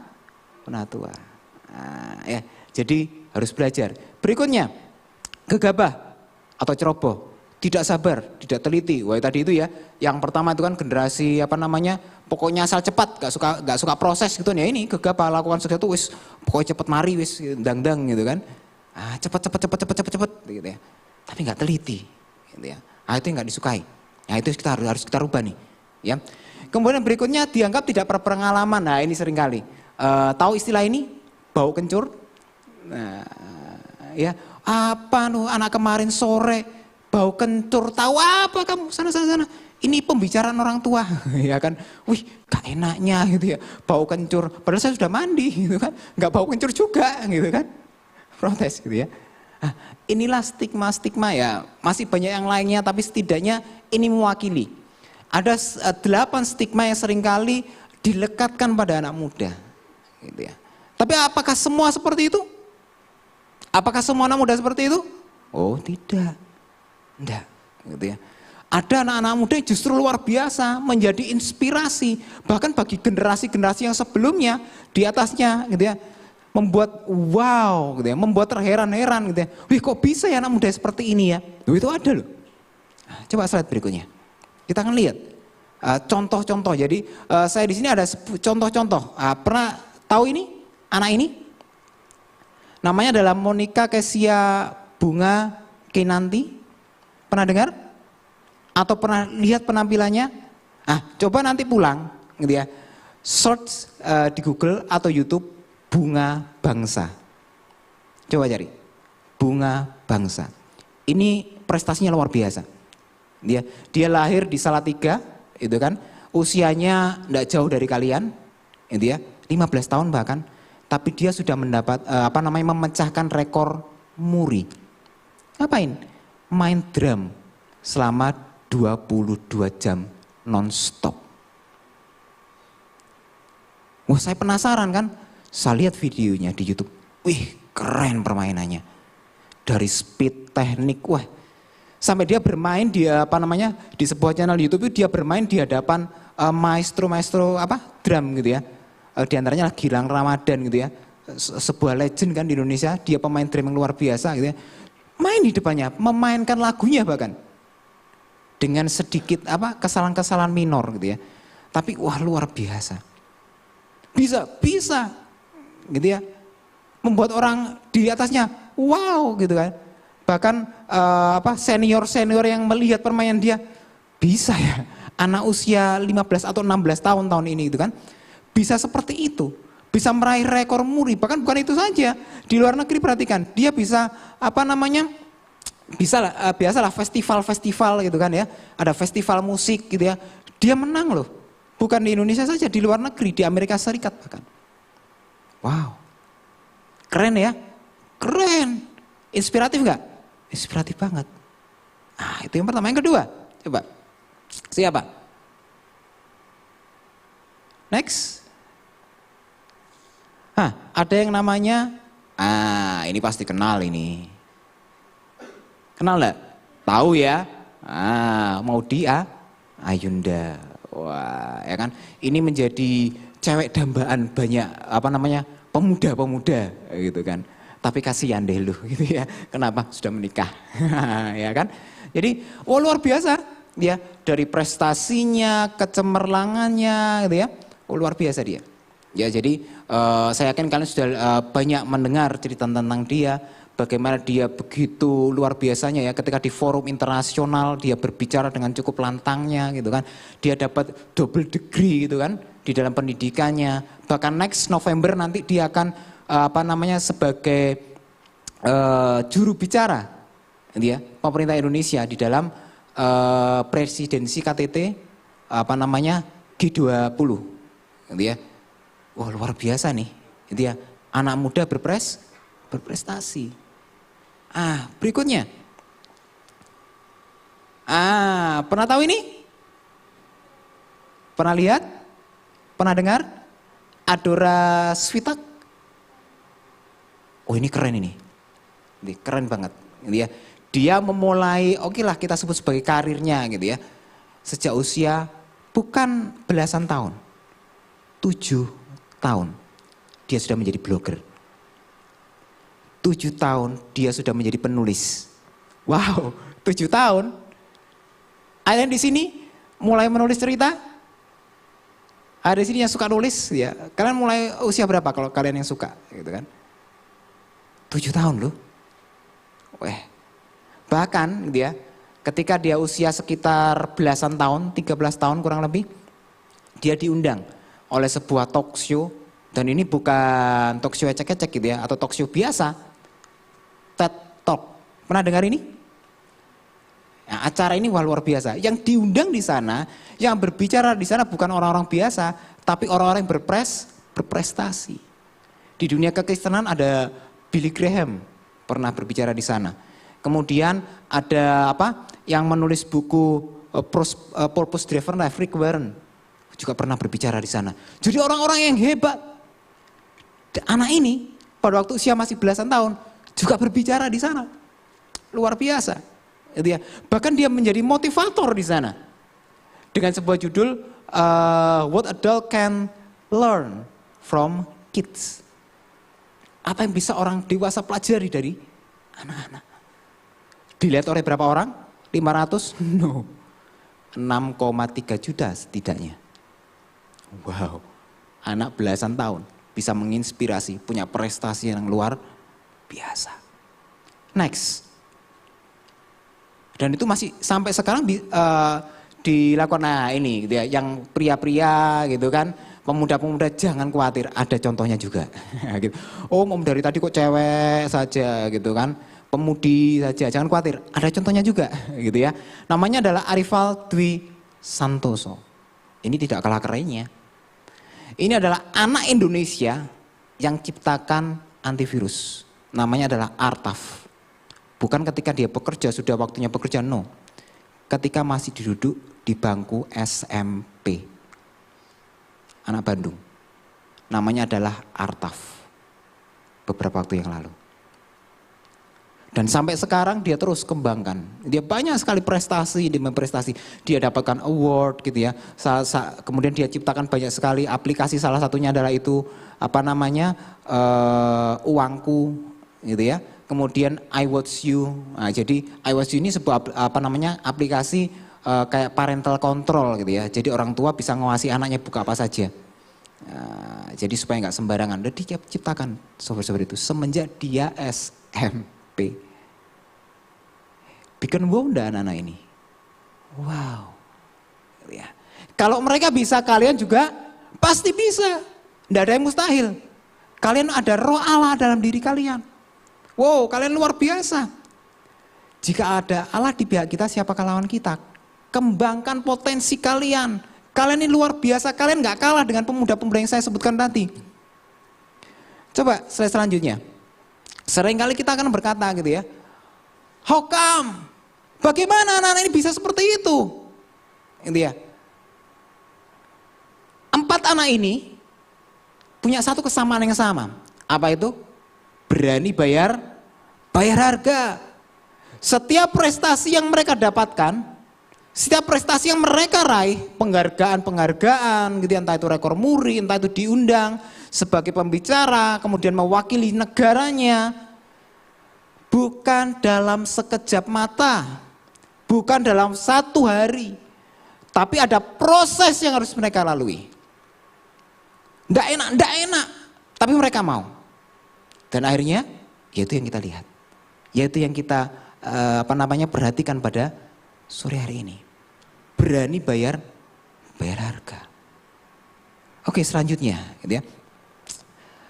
tua. Nah, ya, jadi harus belajar. Berikutnya, gegabah atau ceroboh, tidak sabar, tidak teliti. Wah, tadi itu ya, yang pertama itu kan generasi pokoknya asal cepat, gak suka proses gitu ya. Ini gegabah, lakukan sesuatu wis pokoknya cepet mari wis dang gitu kan. Cepet gitu ya. Tapi nggak teliti, gitu ya. Itu yang nggak disukai. Nah, itu harus kita rubah nih, ya. Kemudian berikutnya dianggap tidak berpengalaman. Nah, ini seringkali. Tahu istilah ini? Bau kencur. Nah, ya, anak kemarin sore bau kencur, tahu apa kamu? Sana. Ini pembicaraan orang tua, ya kan? Wih, gak enaknya gitu ya, bau kencur. Padahal saya sudah mandi, gitu kan? Nggak bau kencur juga, gitu kan? Protes, gitu ya. Inilah stigma ya. Masih banyak yang lainnya, tapi setidaknya ini mewakili. Ada 8 stigma yang seringkali dilekatkan pada anak muda, gitu ya. Tapi apakah semua seperti itu? Apakah semua anak muda seperti itu? Oh, tidak. Enggak, gitu ya. Ada anak-anak muda yang justru luar biasa, menjadi inspirasi bahkan bagi generasi-generasi yang sebelumnya di atasnya, gitu ya. Membuat wow, gitu ya, membuat terheran-heran, gitu ya. Wih, kok bisa ya anak muda seperti ini ya? Itu ada loh. Coba slide berikutnya. Kita akan lihat contoh-contoh. Jadi saya di sini ada contoh-contoh. Pernah tahu ini anak ini? Namanya adalah Monica Kesia Bunga Kinanti. Pernah dengar? Atau pernah lihat penampilannya? Coba nanti pulang, gitu ya. Search di Google atau YouTube Bunga Bangsa. Coba cari Bunga Bangsa. Ini prestasinya luar biasa. Dia lahir di Salatiga, itu kan, usianya tidak jauh dari kalian, itu ya, 15 tahun bahkan, tapi dia sudah mendapat memecahkan rekor muri. Ngapain? Main drum selama 22 jam non-stop. Wah, saya penasaran kan, saya lihat videonya di YouTube. Wih, keren permainannya. Dari speed, teknik, wah. Sampai dia bermain di di sebuah channel YouTube itu dia bermain di hadapan maestro drum gitu ya. Di antaranya Gilang Ramadan gitu ya. Sebuah legend kan di Indonesia, dia pemain drum yang luar biasa gitu ya. Main di depannya, memainkan lagunya bahkan. Dengan sedikit kesalahan-kesalahan minor gitu ya. Tapi wah, luar biasa. Bisa gitu ya. Membuat orang di atasnya wow gitu kan. Bahkan senior-senior yang melihat permainan dia, bisa ya anak usia 15 atau 16 tahun ini gitu kan, bisa seperti itu, bisa meraih rekor muri. Bahkan bukan itu saja, di luar negeri perhatikan, dia bisa biasalah festival gitu kan ya, ada festival musik gitu ya, dia menang loh, bukan di Indonesia saja, di luar negeri, di Amerika Serikat bahkan. Wow, keren ya, keren, inspiratif gak? Inspiratif banget. Itu yang pertama. Yang kedua, coba. Siapa? Next. Ada yang namanya, ini pasti kenal ini. Kenal enggak? Tahu ya? Maudy Ayunda. Wah, ya kan? Ini menjadi cewek dambaan banyak pemuda-pemuda gitu kan. Tapi kasihan deh lu gitu ya. Kenapa? Sudah menikah. Ya kan? Jadi, luar biasa ya, dari prestasinya, kecemerlangannya gitu ya. Luar biasa dia. Ya, jadi saya yakin kalian sudah banyak mendengar cerita tentang dia, bagaimana dia begitu luar biasanya ya, ketika di forum internasional dia berbicara dengan cukup lantangnya gitu kan. Dia dapat double degree gitu kan di dalam pendidikannya. Bahkan next November nanti dia akan sebagai juru bicara ya, pemerintah Indonesia di dalam presidensi KTT G20 gitu ya. Wah, luar biasa nih gitu ya, anak muda berprestasi. Berikutnya pernah tahu ini? Pernah lihat? Pernah dengar? Adora Switak? Ini keren ini keren banget gitu ya. Dia memulai, lah kita sebut sebagai karirnya gitu ya, sejak usia bukan belasan tahun, 7 tahun dia sudah menjadi blogger. 7 tahun dia sudah menjadi penulis. Wow, 7 tahun. Kalian di sini mulai menulis cerita? Ada di sini yang suka nulis ya. Kalian mulai usia berapa kalau kalian yang suka gitu kan? 7 tahun loh. Bahkan gitu ya, ketika dia usia sekitar belasan tahun, 13 tahun kurang lebih, dia diundang oleh sebuah talk show, dan ini bukan talk show ecek-ecek gitu ya, atau talk show biasa, TED Talk. Pernah dengar ini? Nah, acara ini luar biasa. Yang diundang di sana, yang berbicara di sana bukan orang-orang biasa, tapi orang-orang yang berprestasi. Di dunia kekristenan ada Billy Graham pernah berbicara di sana. Kemudian ada yang menulis buku Purpose Driven Life, Rick Warren juga pernah berbicara di sana. Jadi orang-orang yang hebat. Anak ini pada waktu usia masih belasan tahun juga berbicara di sana. Luar biasa. Gitu ya. Bahkan dia menjadi motivator di sana. Dengan sebuah judul What Adult Can Learn from Kids. Apa yang bisa orang dewasa pelajari dari anak-anak? Dilihat oleh berapa orang? 500? No. 6,3 juta setidaknya. Wow. Anak belasan tahun bisa menginspirasi, punya prestasi yang luar biasa. Next. Dan itu masih sampai sekarang dilakukan. Nah ini gitu ya, yang pria-pria gitu kan, pemuda-pemuda jangan khawatir, ada contohnya juga. Gitu. Dari tadi kok cewek saja gitu kan, pemudi saja, jangan khawatir, ada contohnya juga gitu ya. Namanya adalah Arifal Dwi Santoso. Ini tidak kalah kerennya. Ini adalah anak Indonesia yang ciptakan antivirus. Namanya adalah Artaf. Bukan ketika dia bekerja, sudah waktunya bekerja, no. Ketika masih duduk di bangku SMP. Anak Bandung. Namanya adalah Artaf. Beberapa waktu yang lalu. Dan sampai sekarang dia terus kembangkan. Dia banyak sekali prestasi, dia dapatkan award gitu ya. Kemudian dia ciptakan banyak sekali aplikasi, salah satunya adalah itu Uangku gitu ya. Kemudian iWatch You. Nah, jadi iWatch You ini sebuah aplikasi kayak parental control gitu ya. Jadi orang tua bisa ngawasi anaknya buka apa saja. Nah, jadi supaya nggak sembarangan. Dan dia ciptakan software itu semenjak dia SMP. Bikin wow enggak anak-anak ini? Wow. Ya. Kalau mereka bisa, kalian juga pasti bisa. Tidak ada yang mustahil. Kalian ada roh Allah dalam diri kalian. Wow, kalian luar biasa. Jika ada Allah di pihak kita, siapakah lawan kita? Kembangkan potensi kalian. Kalian ini luar biasa, kalian nggak kalah dengan pemuda-pemuda yang saya sebutkan tadi. Coba slide selanjutnya. Seringkali kita akan berkata gitu ya, how come? Bagaimana anak-anak ini bisa seperti itu? Gitu ya. 4 anak ini punya satu kesamaan yang sama. Apa itu? Berani bayar harga. Setiap prestasi yang mereka dapatkan, setiap prestasi yang mereka raih, penghargaan gitu, entah itu rekor muri, entah itu diundang sebagai pembicara, kemudian mewakili negaranya, bukan dalam sekejap mata, bukan dalam satu hari, tapi ada proses yang harus mereka lalui. Nggak enak, tapi mereka mau. Dan akhirnya, yaitu yang kita lihat, yaitu yang kita perhatikan pada sore hari ini. Berani bayar harga. Oke, selanjutnya, gitu ya.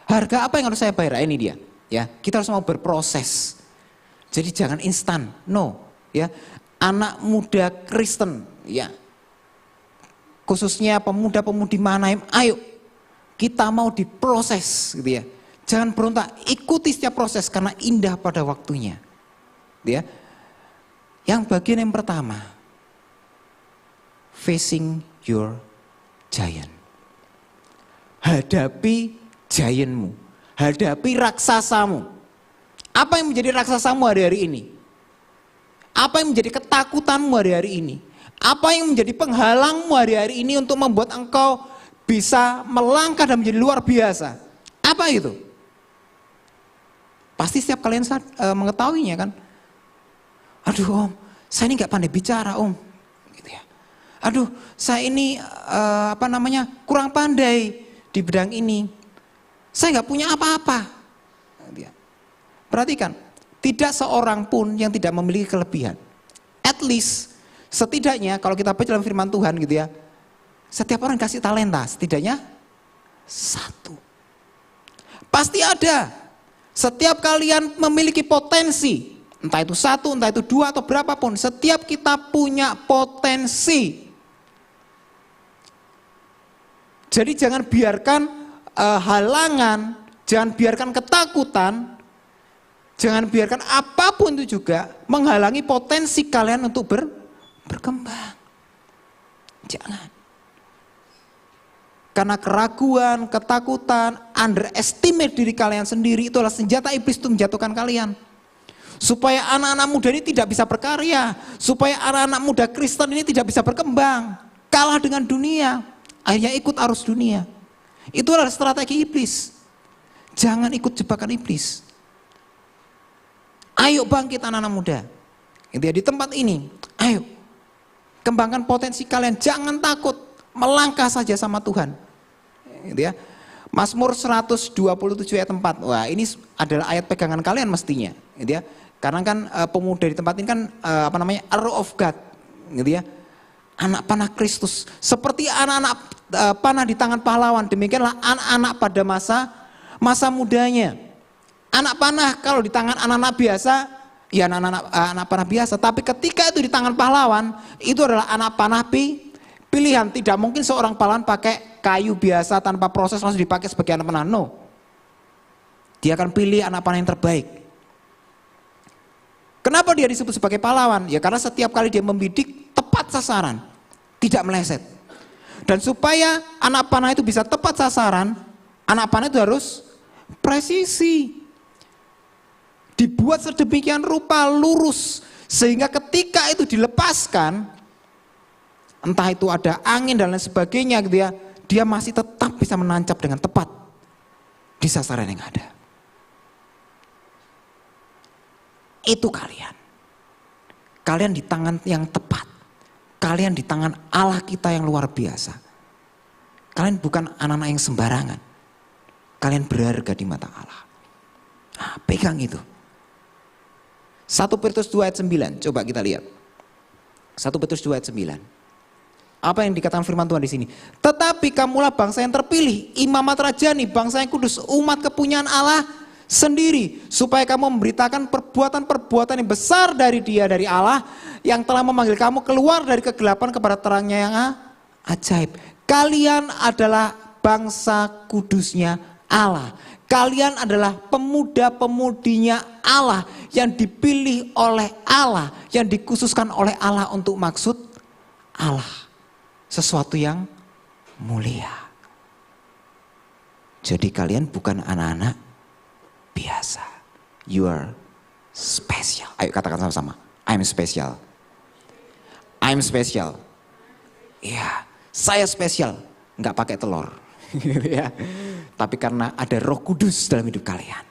Harga apa yang harus saya bayar? Ini dia, ya. Kita harus mau berproses. Jadi jangan instan, no, ya. Anak muda Kristen, ya. Khususnya pemuda-pemudi Mahanaim, ayo kita mau diproses, gitu ya. Jangan berontak, ikuti setiap proses karena indah pada waktunya. Ya. Yang bagian yang pertama, facing your giant. Hadapi giantmu, hadapi raksasamu. Apa yang menjadi raksasamu hari-hari ini? Apa yang menjadi ketakutanmu hari-hari ini? Apa yang menjadi penghalangmu hari-hari ini untuk membuat engkau bisa melangkah dan menjadi luar biasa? Apa itu? Pasti setiap kalian mengetahuinya kan? Aduh om, saya ini gak pandai bicara om. Gitu ya. Aduh, saya ini kurang pandai di bidang ini. Saya gak punya apa-apa. Gitu ya. Perhatikan, tidak seorang pun yang tidak memiliki kelebihan. At least, setidaknya kalau kita baca dalam firman Tuhan gitu ya, setiap orang kasih talenta, setidaknya satu. Pasti ada. Setiap kalian memiliki potensi, entah itu satu, entah itu dua atau berapapun, setiap kita punya potensi. Jadi jangan biarkan halangan, jangan biarkan ketakutan, jangan biarkan apapun itu juga menghalangi potensi kalian untuk berkembang. Jangan. Karena keraguan, ketakutan, underestimate diri kalian sendiri, itu adalah senjata iblis untuk menjatuhkan kalian. Supaya anak-anak muda ini tidak bisa berkarya, supaya anak-anak muda Kristen ini tidak bisa berkembang, kalah dengan dunia, akhirnya ikut arus dunia. Itu adalah strategi iblis. Jangan ikut jebakan iblis. Ayo bangkit anak-anak muda. Di tempat ini, ayo kembangkan potensi kalian, jangan takut. Melangkah saja sama Tuhan. Gitu ya. Mazmur 127 ayat 4. Wah, ini adalah ayat pegangan kalian mestinya, gitu ya. Karena kan pemuda di tempat ini kan arrow of God, gitu ya. Anak panah Kristus. Seperti anak-anak panah di tangan pahlawan, demikianlah anak-anak pada masa mudanya. Anak panah kalau di tangan anak-anak biasa, ya anak panah biasa, tapi ketika itu di tangan pahlawan, itu adalah anak panah pilihan. Tidak mungkin seorang pahlawan pakai kayu biasa tanpa proses langsung dipakai sebagai anak panah. No. Dia akan pilih anak panah yang terbaik. Kenapa dia disebut sebagai pahlawan? Ya karena setiap kali dia membidik tepat sasaran, tidak meleset. Dan supaya anak panah itu bisa tepat sasaran, anak panah itu harus presisi. Dibuat sedemikian rupa lurus sehingga ketika itu dilepaskan, entah itu ada angin dan lain sebagainya gitu ya, dia masih tetap bisa menancap dengan tepat di sasaran yang ada. Itu kalian. Kalian di tangan yang tepat. Kalian di tangan Allah kita yang luar biasa. Kalian bukan anak-anak yang sembarangan. Kalian berharga di mata Allah. Nah, pegang itu. 1 Petrus 2 ayat 9, coba kita lihat. 1 Petrus 2 ayat 9. Apa yang dikatakan firman Tuhan di sini? Tetapi kamulah bangsa yang terpilih, imamat rajani, bangsa yang kudus, umat kepunyaan Allah sendiri, supaya kamu memberitakan perbuatan-perbuatan yang besar dari Dia, dari Allah, yang telah memanggil kamu keluar dari kegelapan kepada terangnya yang ajaib. Kalian adalah bangsa kudusnya Allah. Kalian adalah pemuda-pemudinya Allah, yang dipilih oleh Allah, yang dikhususkan oleh Allah untuk maksud Allah. Sesuatu yang mulia. Jadi kalian bukan anak-anak biasa. You are special. Ayo katakan sama-sama. I'm special. I'm special. Ya, saya spesial. Nggak pakai telur. Ya. Tapi karena ada Roh Kudus dalam hidup kalian.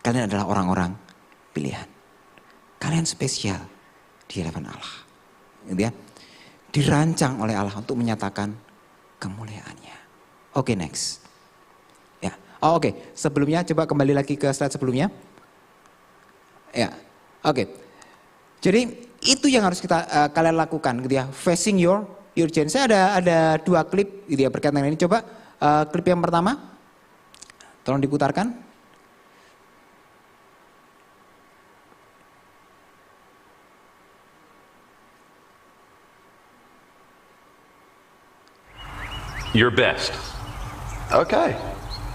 Kalian adalah orang-orang pilihan. Kalian spesial. di hadapan Allah. Gitu ya. Dirancang oleh Allah untuk menyatakan kemuliaannya. Oke, next. Ya. Oh, oke. Sebelumnya coba kembali lagi ke slide sebelumnya. Ya. Oke. Jadi itu yang harus kita kalian lakukan gitu ya. Facing your giant. Saya ada 2 klip gitu ya berkaitan dengan ini. Coba klip yang pertama. Tolong diputarkan. Your best. Okay.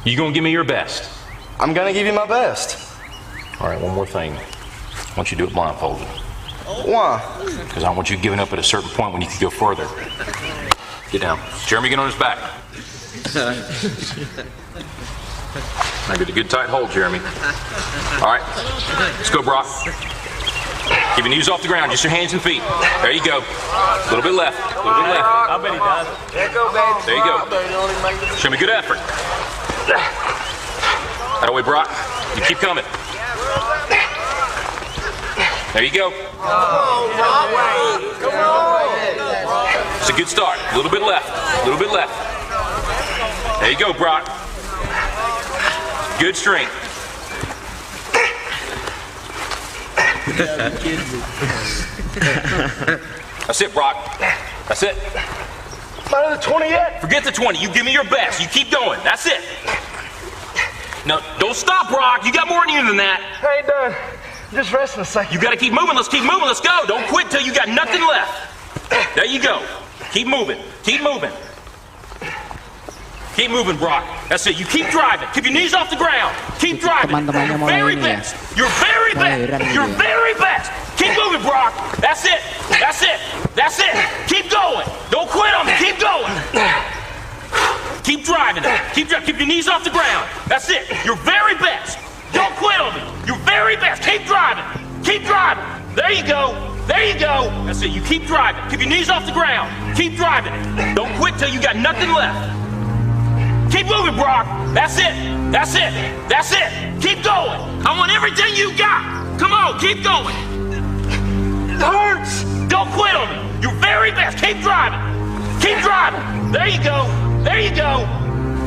You gonna give me your best? I'm gonna give you my best. All right, one more thing. I want you to do it blindfolded. Why? Because I want you giving up at a certain point when you can go further. Get down. Jeremy, get on his back. Now get a good tight hold, Jeremy. All right, let's go, Brock. Keep your knees off the ground, just your hands and feet. There you go. A little bit left, a little bit left. I bet he does. There you go. Show me good effort. That way, Brock. You keep coming. There you go. It's a good start. A little bit left, a little bit left. There you go, Brock. Good strength. That's it, Brock. That's it. Not at the 20 yet. Forget the 20. You give me your best. You keep going. That's it. No, don't stop, Brock. You got more in you than that. I ain't done. Just resting a second. You got to keep moving. Let's keep moving. Let's go. Don't quit till you got nothing left. There you go. Keep moving. Keep moving. Keep moving, Brock. That's it. You keep driving. Keep your knees off the ground. Keep driving. Teman-temannya mulai Very ini ya. best. You're very best. You're very best. Keep moving, Brock. That's it. That's it. That's it. Keep going. Don't quit on me. Keep going. Keep driving it. Keep your knees off the ground. That's it. You're very best. Don't quit on me. You're very best. Keep driving. Keep driving. There you go. There you go. That's it. You keep driving. Keep your knees off the ground. Keep driving it. Don't quit till you got nothing left. Keep moving, Brock. That's it. That's it. That's it. Keep going. I want everything you got. Come on, keep going. It hurts. Don't quit on me. You're very best. Keep driving. Keep driving. There you go. There you go.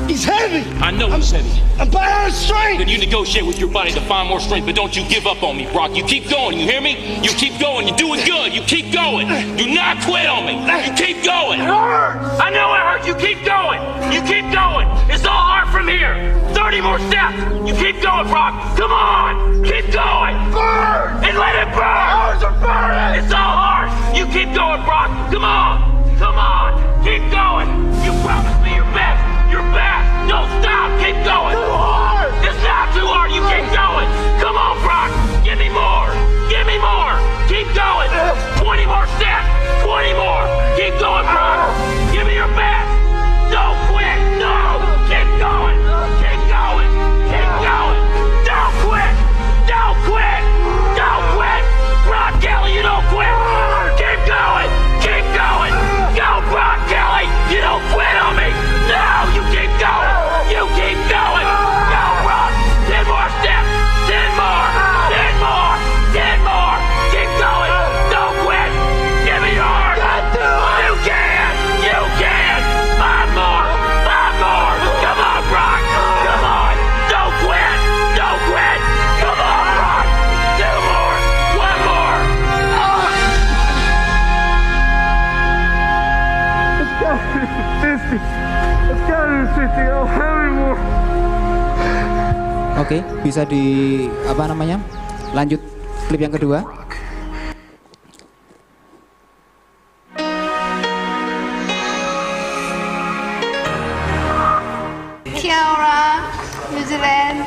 He's heavy. I know he's heavy. I'm out of strength. Then you negotiate with your body to find more strength, but don't you give up on me, Brock. You keep going, you hear me? You keep going, you're doing good, you keep going. Do not quit on me. You keep going. It hurts. I know it hurts, you keep going. You keep going. It's all hard from here. 30 more steps. You keep going, Brock. Come on. Keep going. Burn. And let it burn. Ours are burning. It's all hard. You keep going, Brock. Come on. Come on. Keep going. You promised me your best. Your best. Don't stop. Keep going. Too hard. It's not too hard. You keep going. Come on, Brock. Give me more. Give me more. Keep going. 20 more steps. 20 more. Keep going, Brock. Give me your best. Don't quit. No. Keep going. Keep going. Keep going. Don't quit. Don't quit. Don't quit. Brock Kelly, you don't quit. Keep going. Keep going. Go, Brock Kelly. You don't quit on me. No, you keep going. You keep going. Go, Brock. 10 more steps. 10 more. 10 more. 10 more. Keep going. Don't quit. Give me yours. You can. You can. 5 more. 5 more. Come on, Brock. Come on. Don't quit. Don't quit. Come on, Brock. 2 more. 1 more. Let's go. 50. Let's go to 50. I'll have any more. Oke, bisa di apa namanya? Lanjut klip yang kedua. Kia ora, New Zealand.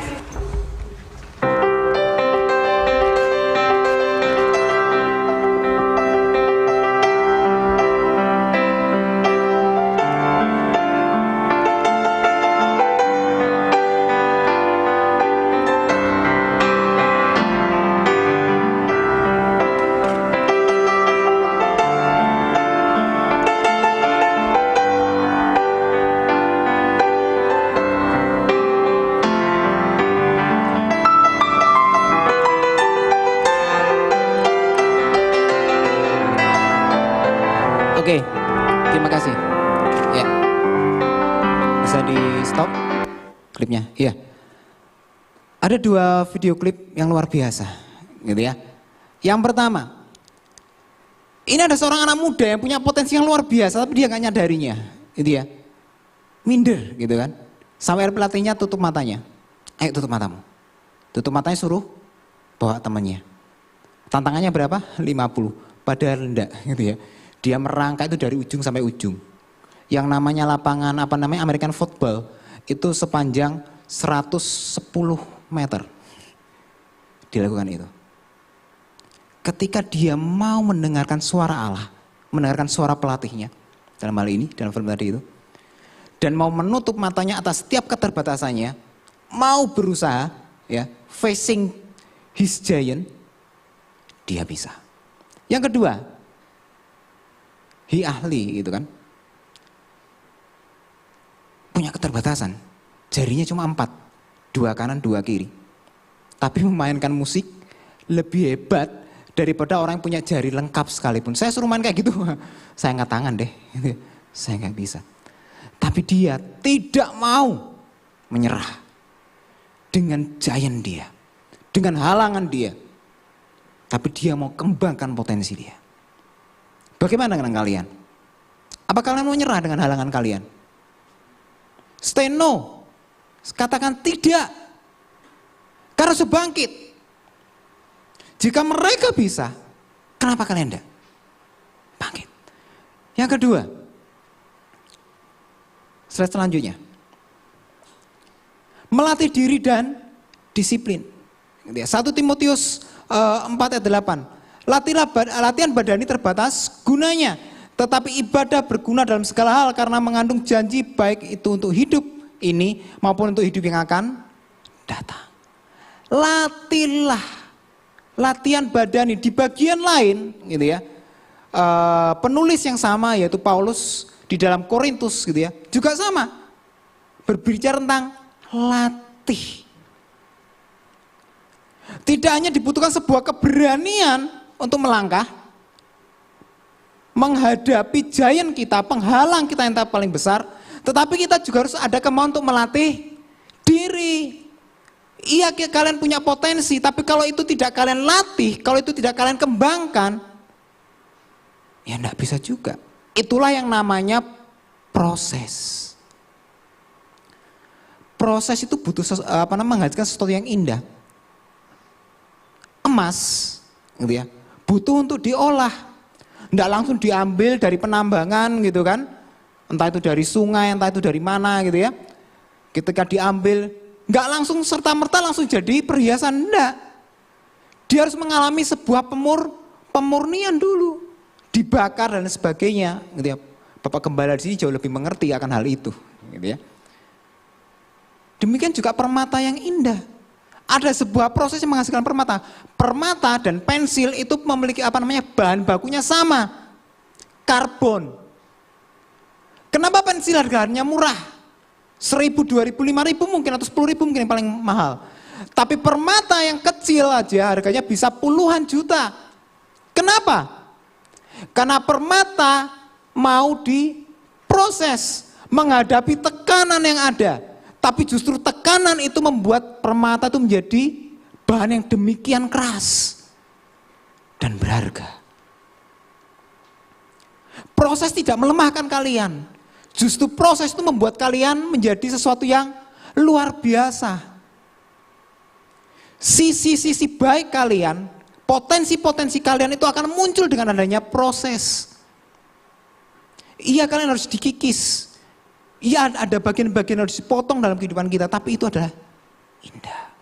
Bisa di stop klipnya. Iya. Ada 2 video klip yang luar biasa, gitu ya. Yang pertama, ini ada seorang anak muda yang punya potensi yang luar biasa, tapi dia nggak nyadarinya, gitu ya. Minder, gitu kan. Sampai pelatihnya tutup matanya. Ayo tutup matamu. Tutup matanya, suruh bawa temannya. Tantangannya berapa? 50. Padahal enggak, gitu ya. Dia merangkak itu dari ujung sampai ujung. Yang namanya lapangan American football itu sepanjang 110 meter. Dilakukan itu. Ketika dia mau mendengarkan suara Allah, mendengarkan suara pelatihnya dalam hal ini, dalam film tadi itu, dan mau menutup matanya atas setiap keterbatasannya, mau berusaha ya facing his giant, dia bisa. Yang kedua, ahli gitu kan, punya keterbatasan, jarinya cuma 4, 2 kanan 2 kiri, tapi memainkan musik lebih hebat daripada orang yang punya jari lengkap sekalipun. Saya suruh main kayak gitu, saya angkat tangan deh, saya nggak bisa. Tapi dia tidak mau menyerah dengan giant dia, dengan halangan dia. Tapi dia mau kembangkan potensi dia. Bagaimana dengan kalian? Apa kalian mau menyerah dengan halangan kalian? Stay no, katakan tidak. Karena harus bangkit. Jika mereka bisa, kenapa kalian tidak? Bangkit. Yang kedua, slide selanjutnya. Melatih diri dan disiplin. 1 Timotius 4 ayat 8. Latihan badani terbatas gunanya, tetapi ibadah berguna dalam segala hal karena mengandung janji baik itu untuk hidup ini maupun untuk hidup yang akan datang. Latihlah. Latihan badani di bagian lain, gitu ya. Penulis yang sama yaitu Paulus di dalam Korintus, gitu ya, juga sama berbicara tentang latih. Tidak hanya dibutuhkan sebuah keberanian untuk melangkah, menghadapi giant kita, penghalang kita yang paling besar, tetapi kita juga harus ada kemauan untuk melatih diri. Iya, kalian punya potensi, tapi kalau itu tidak kalian latih, kalau itu tidak kalian kembangkan, ya enggak bisa juga. Itulah yang namanya proses. Proses itu butuh menghasilkan sesuatu yang indah. Emas, gitu ya, butuh untuk diolah. Enggak langsung diambil dari penambangan, gitu kan? Entah itu dari sungai, entah itu dari mana, gitu ya. Ketika diambil, nggak langsung serta-merta langsung jadi perhiasan, enggak. Dia harus mengalami sebuah pemurnian dulu, dibakar dan sebagainya, gitu ya. Bapak Gembala di sini jauh lebih mengerti akan hal itu, gitu ya. Demikian juga permata yang indah. Ada sebuah proses yang menghasilkan permata. Permata dan pensil itu memiliki bahan bakunya sama, karbon. Kenapa pensil harganya murah? 1.000, 2.000, 5.000 mungkin atau 10.000 mungkin yang paling mahal. Tapi permata yang kecil aja harganya bisa puluhan juta. Kenapa? Karena permata mau diproses menghadapi tekanan yang ada. Tapi justru tekanan itu membuat permata itu menjadi bahan yang demikian keras dan berharga. Proses tidak melemahkan kalian. Justru proses itu membuat kalian menjadi sesuatu yang luar biasa. Sisi-sisi baik kalian, potensi-potensi kalian itu akan muncul dengan adanya proses. Iya, kalian harus dikikis. Iya, ada bagian-bagian harus dipotong dalam kehidupan kita, tapi itu adalah indah.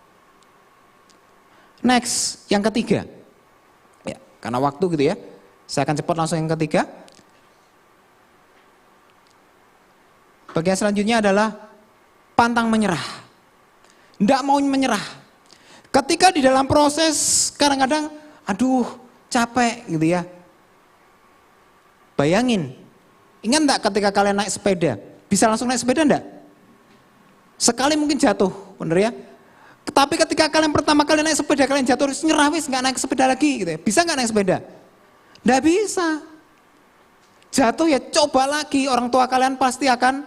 Next, yang ketiga. Ya, karena waktu gitu ya. Saya akan cepat langsung yang ketiga. Bagian selanjutnya adalah pantang menyerah. Tidak mau menyerah. Ketika di dalam proses kadang-kadang aduh capek gitu ya. Bayangin, ingat enggak ketika kalian naik sepeda? Bisa langsung naik sepeda enggak? Sekali mungkin jatuh, bener ya? Tapi ketika kalian pertama kali naik sepeda, kalian jatuh harus nyerah, wis nggak naik sepeda lagi gitu ya. Bisa nggak naik sepeda? Nggak bisa. Jatuh ya coba lagi, orang tua kalian pasti akan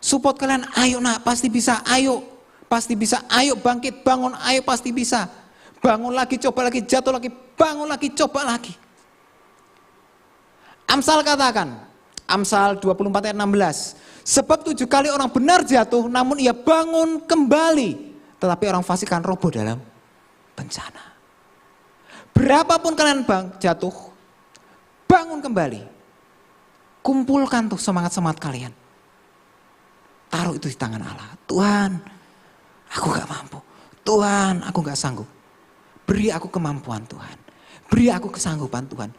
Support kalian, ayo nak, pasti bisa, ayo. Pasti bisa, ayo bangkit, bangun, ayo pasti bisa. Bangun lagi, coba lagi, jatuh lagi, bangun lagi, coba lagi. Amsal katakan, Amsal 24 ayat 16. Sebab 7 kali orang benar jatuh, namun ia bangun kembali. Tetapi orang fasik akan roboh dalam bencana. Berapapun kalian jatuh, bangun kembali. Kumpulkan tuh semangat-semangat kalian. Taruh itu di tangan Allah. Tuhan, aku gak mampu. Tuhan, aku gak sanggup. Beri aku kemampuan Tuhan. Beri aku kesanggupan Tuhan.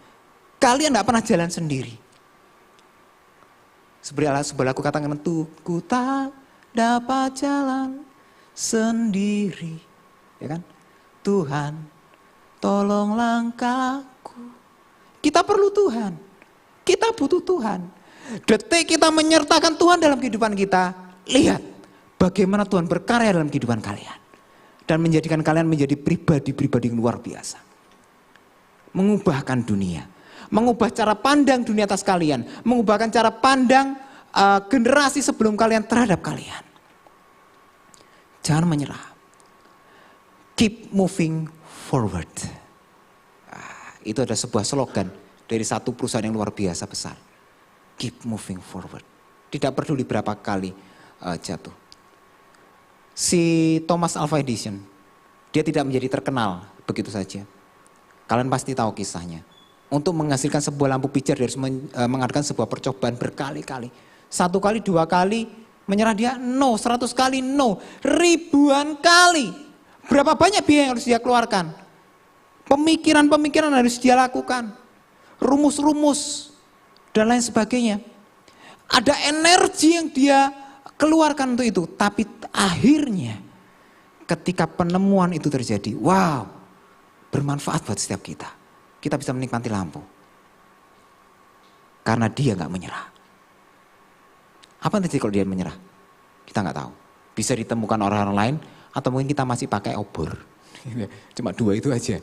Kalian gak pernah jalan sendiri. Sebelah aku katakan, ku tak dapat jalan sendiri. Ya kan? Tuhan, tolong langkahku. Kita perlu Tuhan. Kita butuh Tuhan. Detik kita menyertakan Tuhan dalam kehidupan kita, lihat bagaimana Tuhan berkarya dalam kehidupan kalian. Dan menjadikan kalian menjadi pribadi-pribadi yang luar biasa. Mengubahkan dunia. Mengubah cara pandang dunia atas kalian. Mengubahkan cara pandang generasi sebelum kalian terhadap kalian. Jangan menyerah. Keep moving forward. Itu ada sebuah slogan dari satu perusahaan yang luar biasa besar. Keep moving forward. Tidak peduli berapa kali jatuh. Si Thomas Alva Edison, dia tidak menjadi terkenal begitu saja. Kalian pasti tahu kisahnya. Untuk menghasilkan sebuah lampu pijar, dia harus mengadakan sebuah percobaan berkali-kali. 1 kali, 2 kali, menyerah dia no, 100 kali no, ribuan kali. Berapa banyak biaya yang harus dia keluarkan? Pemikiran-pemikiran harus dia lakukan. Rumus-rumus dan lain sebagainya. Ada energi yang dia keluarkan untuk itu. Tapi akhirnya ketika penemuan itu terjadi, wow, bermanfaat buat setiap kita. Kita bisa menikmati lampu. Karena dia gak menyerah. Apa yang terjadi kalau dia menyerah? Kita gak tahu. Bisa ditemukan orang-orang lain atau mungkin kita masih pakai obor. Cuma 2 itu aja.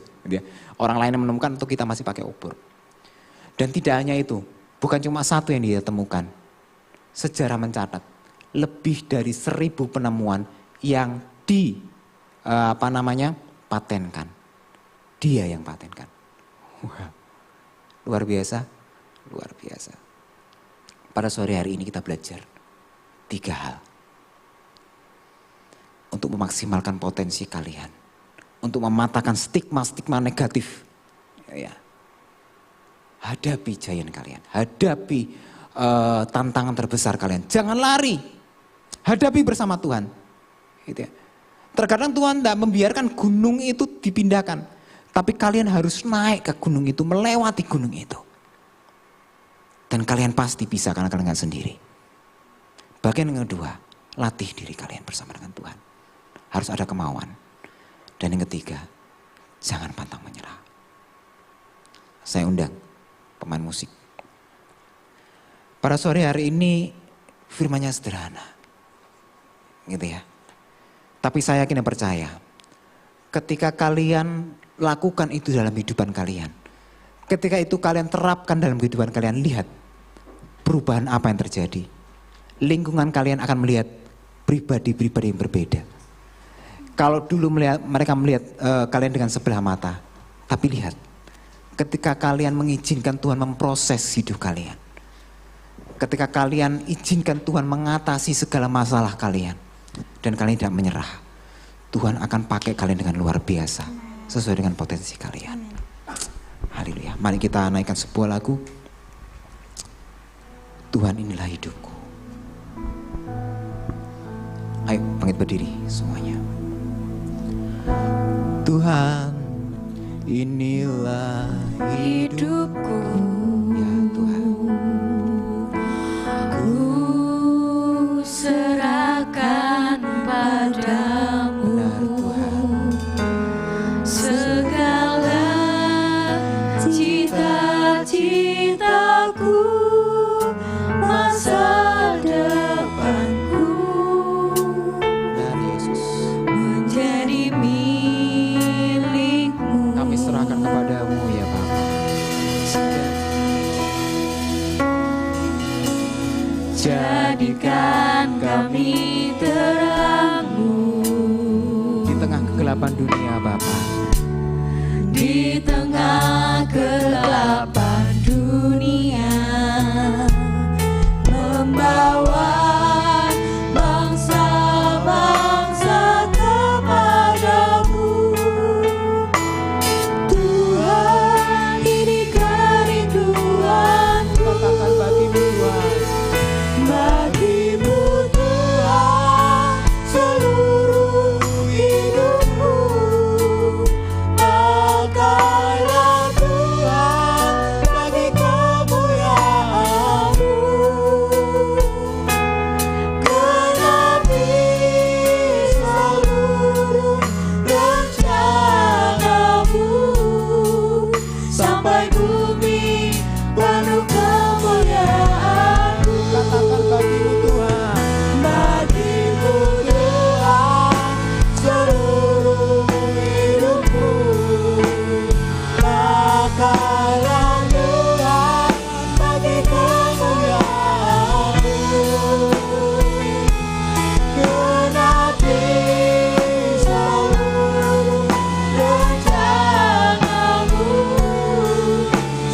Orang lain yang menemukan untuk kita masih pakai obor. Dan tidak hanya itu. Bukan cuma 1 yang dia temukan. Sejarah mencatat. Lebih dari 1000 penemuan yang patenkan. Dia yang patenkan. Wow. Luar biasa, luar biasa. Pada sore hari ini kita belajar 3 hal. Untuk memaksimalkan potensi kalian. Untuk mematahkan stigma-stigma negatif. Ya. Hadapi giant kalian. Hadapi tantangan terbesar kalian. Jangan lari. Hadapi bersama Tuhan. Gitu ya. Terkadang Tuhan tidak membiarkan gunung itu dipindahkan. Tapi kalian harus naik ke gunung itu, melewati gunung itu. Dan kalian pasti bisa karena kalian gak sendiri. Bagian yang kedua, latih diri kalian bersama dengan Tuhan. Harus ada kemauan. Dan yang ketiga, jangan pantang menyerah. Saya undang pemain musik. Pada sore hari ini firman-Nya sederhana. Gitu ya. Tapi saya yakin dan percaya, ketika kalian lakukan itu dalam kehidupan kalian. Ketika itu kalian terapkan dalam kehidupan kalian, lihat perubahan apa yang terjadi. Lingkungan kalian akan melihat pribadi-pribadi yang berbeda. Kalau dulu mereka melihat kalian dengan sebelah mata, tapi lihat ketika kalian mengizinkan Tuhan memproses hidup kalian. Ketika kalian izinkan Tuhan mengatasi segala masalah kalian dan kalian tidak menyerah, Tuhan akan pakai kalian dengan luar biasa. Sesuai dengan potensi kalian. Haleluya. Mari kita naikkan sebuah lagu. Tuhan inilah hidupku. Ayo bangkit berdiri semuanya. Tuhan inilah hidupku. Ya Tuhan. Ku serahkan padamu. Benar Tuhan. Segala cita-citaku, masa depanku, menjadi milikmu. Kami serahkan kepadamu ya Bapa. Bapa. Di tengah kegelapan dunia, membawa bangsa-bangsa kepadamu. Tuhan, ini kerinduanku. Katakan bagimu Tuhan. Bagimu Tuhan, seluruh hidupku. Pakailah Tuhan bagi kemuliaan-Mu. Genapi seluruh rencana-Mu, sampai bumi penuh kemuliaan-Mu. Katakan bagimu Tuhan. Bagimu Tuhan, seluruh hidupku. Pakailah Tuhan bagi kemuliaan-Mu. Genapi seluruh rencana-Mu,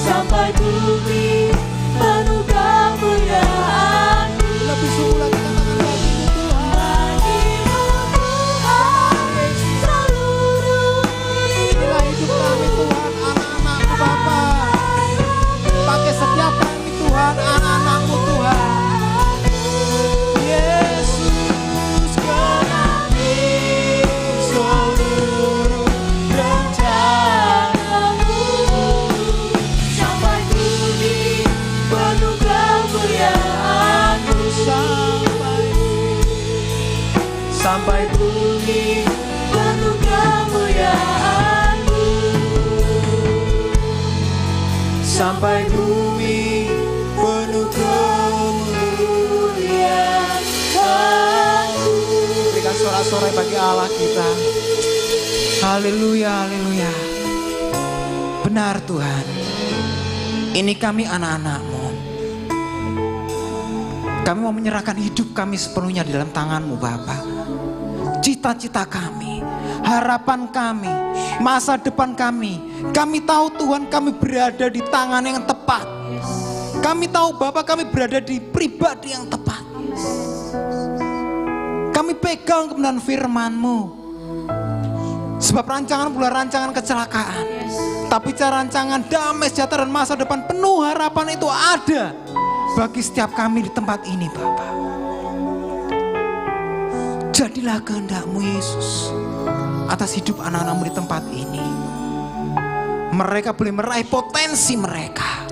sampai bumi penuh kemuliaan-Mu. Lebih sungguh lagi katakan bagimu Tuhan. Bagimu Tuhan, seluruh Inilah hidup kami Tuhan, anak-anak-Mu Bapa. Pakai setiap kami Tuhan, anak-anak-Mu Tuhan. Yesus, genapi seluruh rencana-Mu, sampai bumi penuh kemuliaan-Mu. Sampai bumi penuh kemuliaan-Mu. Sampai bumi penuh kemuliaan-Mu. berikan sorak-sorai bagi Allah kita. Haleluya, haleluya. Benar Tuhan. Ini kami anak-anak-Mu. Kami mau menyerahkan hidup kami sepenuhnya di dalam tangan-Mu Bapa. Cita-cita kami, harapan kami, masa depan kami. Kami tahu Tuhan kami berada di tangan yang tepat. Kami tahu Bapa kami berada di pribadi yang tepat. Kami pegang kebenaran firman-Mu. Sebab rancangan bukan rancangan kecelakaan, tapi rancangan damai sejahtera dan masa depan penuh harapan itu ada bagi setiap kami di tempat ini Bapa. Jadilah kehendak-Mu Yesus atas hidup anak-anak-Mu di tempat ini. Mereka boleh meraih potensi mereka.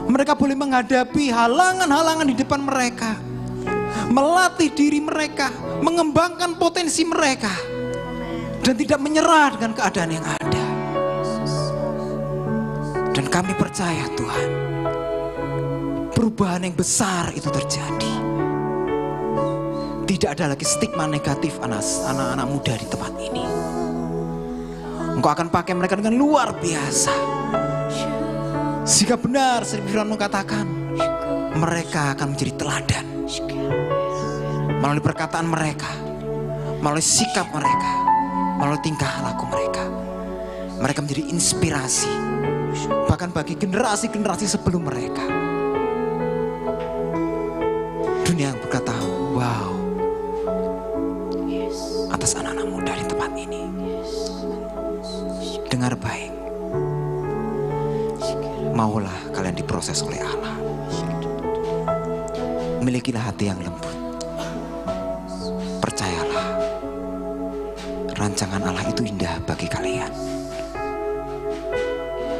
Mereka boleh menghadapi halangan-halangan di depan mereka. Melatih diri mereka, mengembangkan potensi mereka. Dan tidak menyerah dengan keadaan yang ada. Dan kami percaya Tuhan, perubahan yang besar itu terjadi. Tidak ada lagi stigma negatif anak-anak muda di tempat ini. Engkau akan pakai mereka dengan luar biasa. Jika benar firman-Mu katakan, mereka akan menjadi teladan. Melalui perkataan mereka, melalui sikap mereka, melalui tingkah laku mereka. Mereka menjadi inspirasi, bahkan bagi generasi-generasi sebelum mereka. Dunia yang berkata, wow, atas anak-anak muda di tempat ini. Dengar baik, maulah kalian diproses oleh Allah. Milikilah hati yang lembut. Percayalah, rancangan Allah itu indah bagi kalian.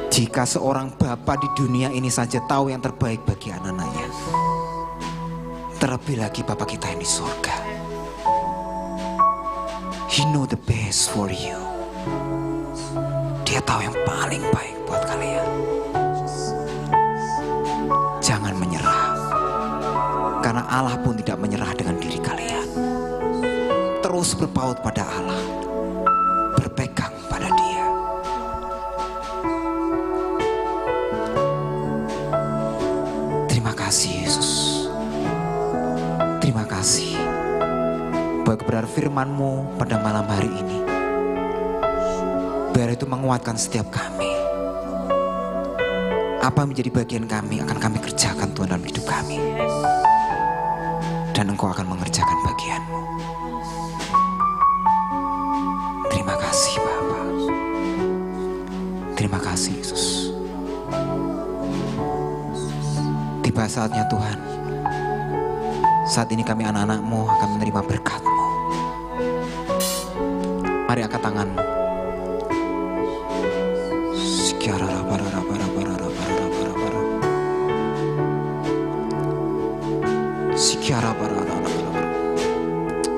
Jika seorang bapa di dunia ini saja tahu yang terbaik bagi anak-anaknya, terlebih lagi Bapa kita yang di surga. He know the best for you. Dia tahu yang paling baik buat kalian. Jangan menyerah, karena Allah pun tidak menyerah dengan diri kalian. Terus berpaut pada Allah, berpegang pada Dia. Terima kasih Yesus. Terima kasih buat kebenaran firman-Mu pada malam hari ini. Biar itu menguatkan setiap kami. Apa yang menjadi bagian kami akan kami kerjakan Tuhan dalam hidup kami. Dan Engkau akan mengerjakan bagian-Mu. Terima kasih Bapa. Terima kasih Yesus. Tiba saatnya Tuhan. Saat ini kami anak-anak-Mu akan menerima berkat-Mu. Mari angkat tangan-Mu.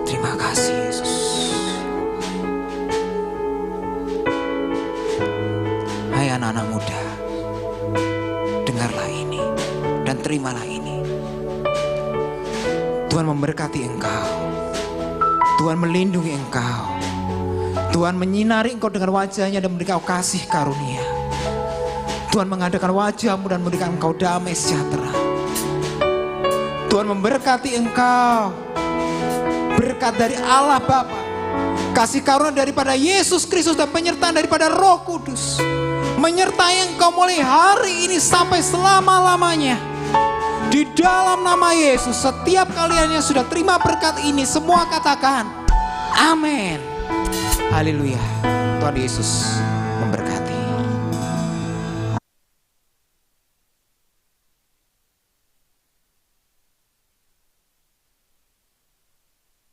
Terima kasih Yesus. Hai anak-anak muda, dengarlah ini dan terimalah ini. Tuhan memberkati engkau. Tuhan melindungi engkau. Tuhan menyinari engkau dengan wajahnya dan memberikan kasih karunia. Tuhan mengadakan wajahmu dan memberikan engkau damai sejahtera. Tuhan memberkati engkau. Berkat dari Allah Bapa, kasih karunia daripada Yesus Kristus dan penyertaan daripada Roh Kudus menyertai engkau mulai hari ini sampai selama-lamanya. Di dalam nama Yesus, setiap kalian yang sudah terima berkat ini, semua katakan amin. Haleluya. Tuhan Yesus memberkati.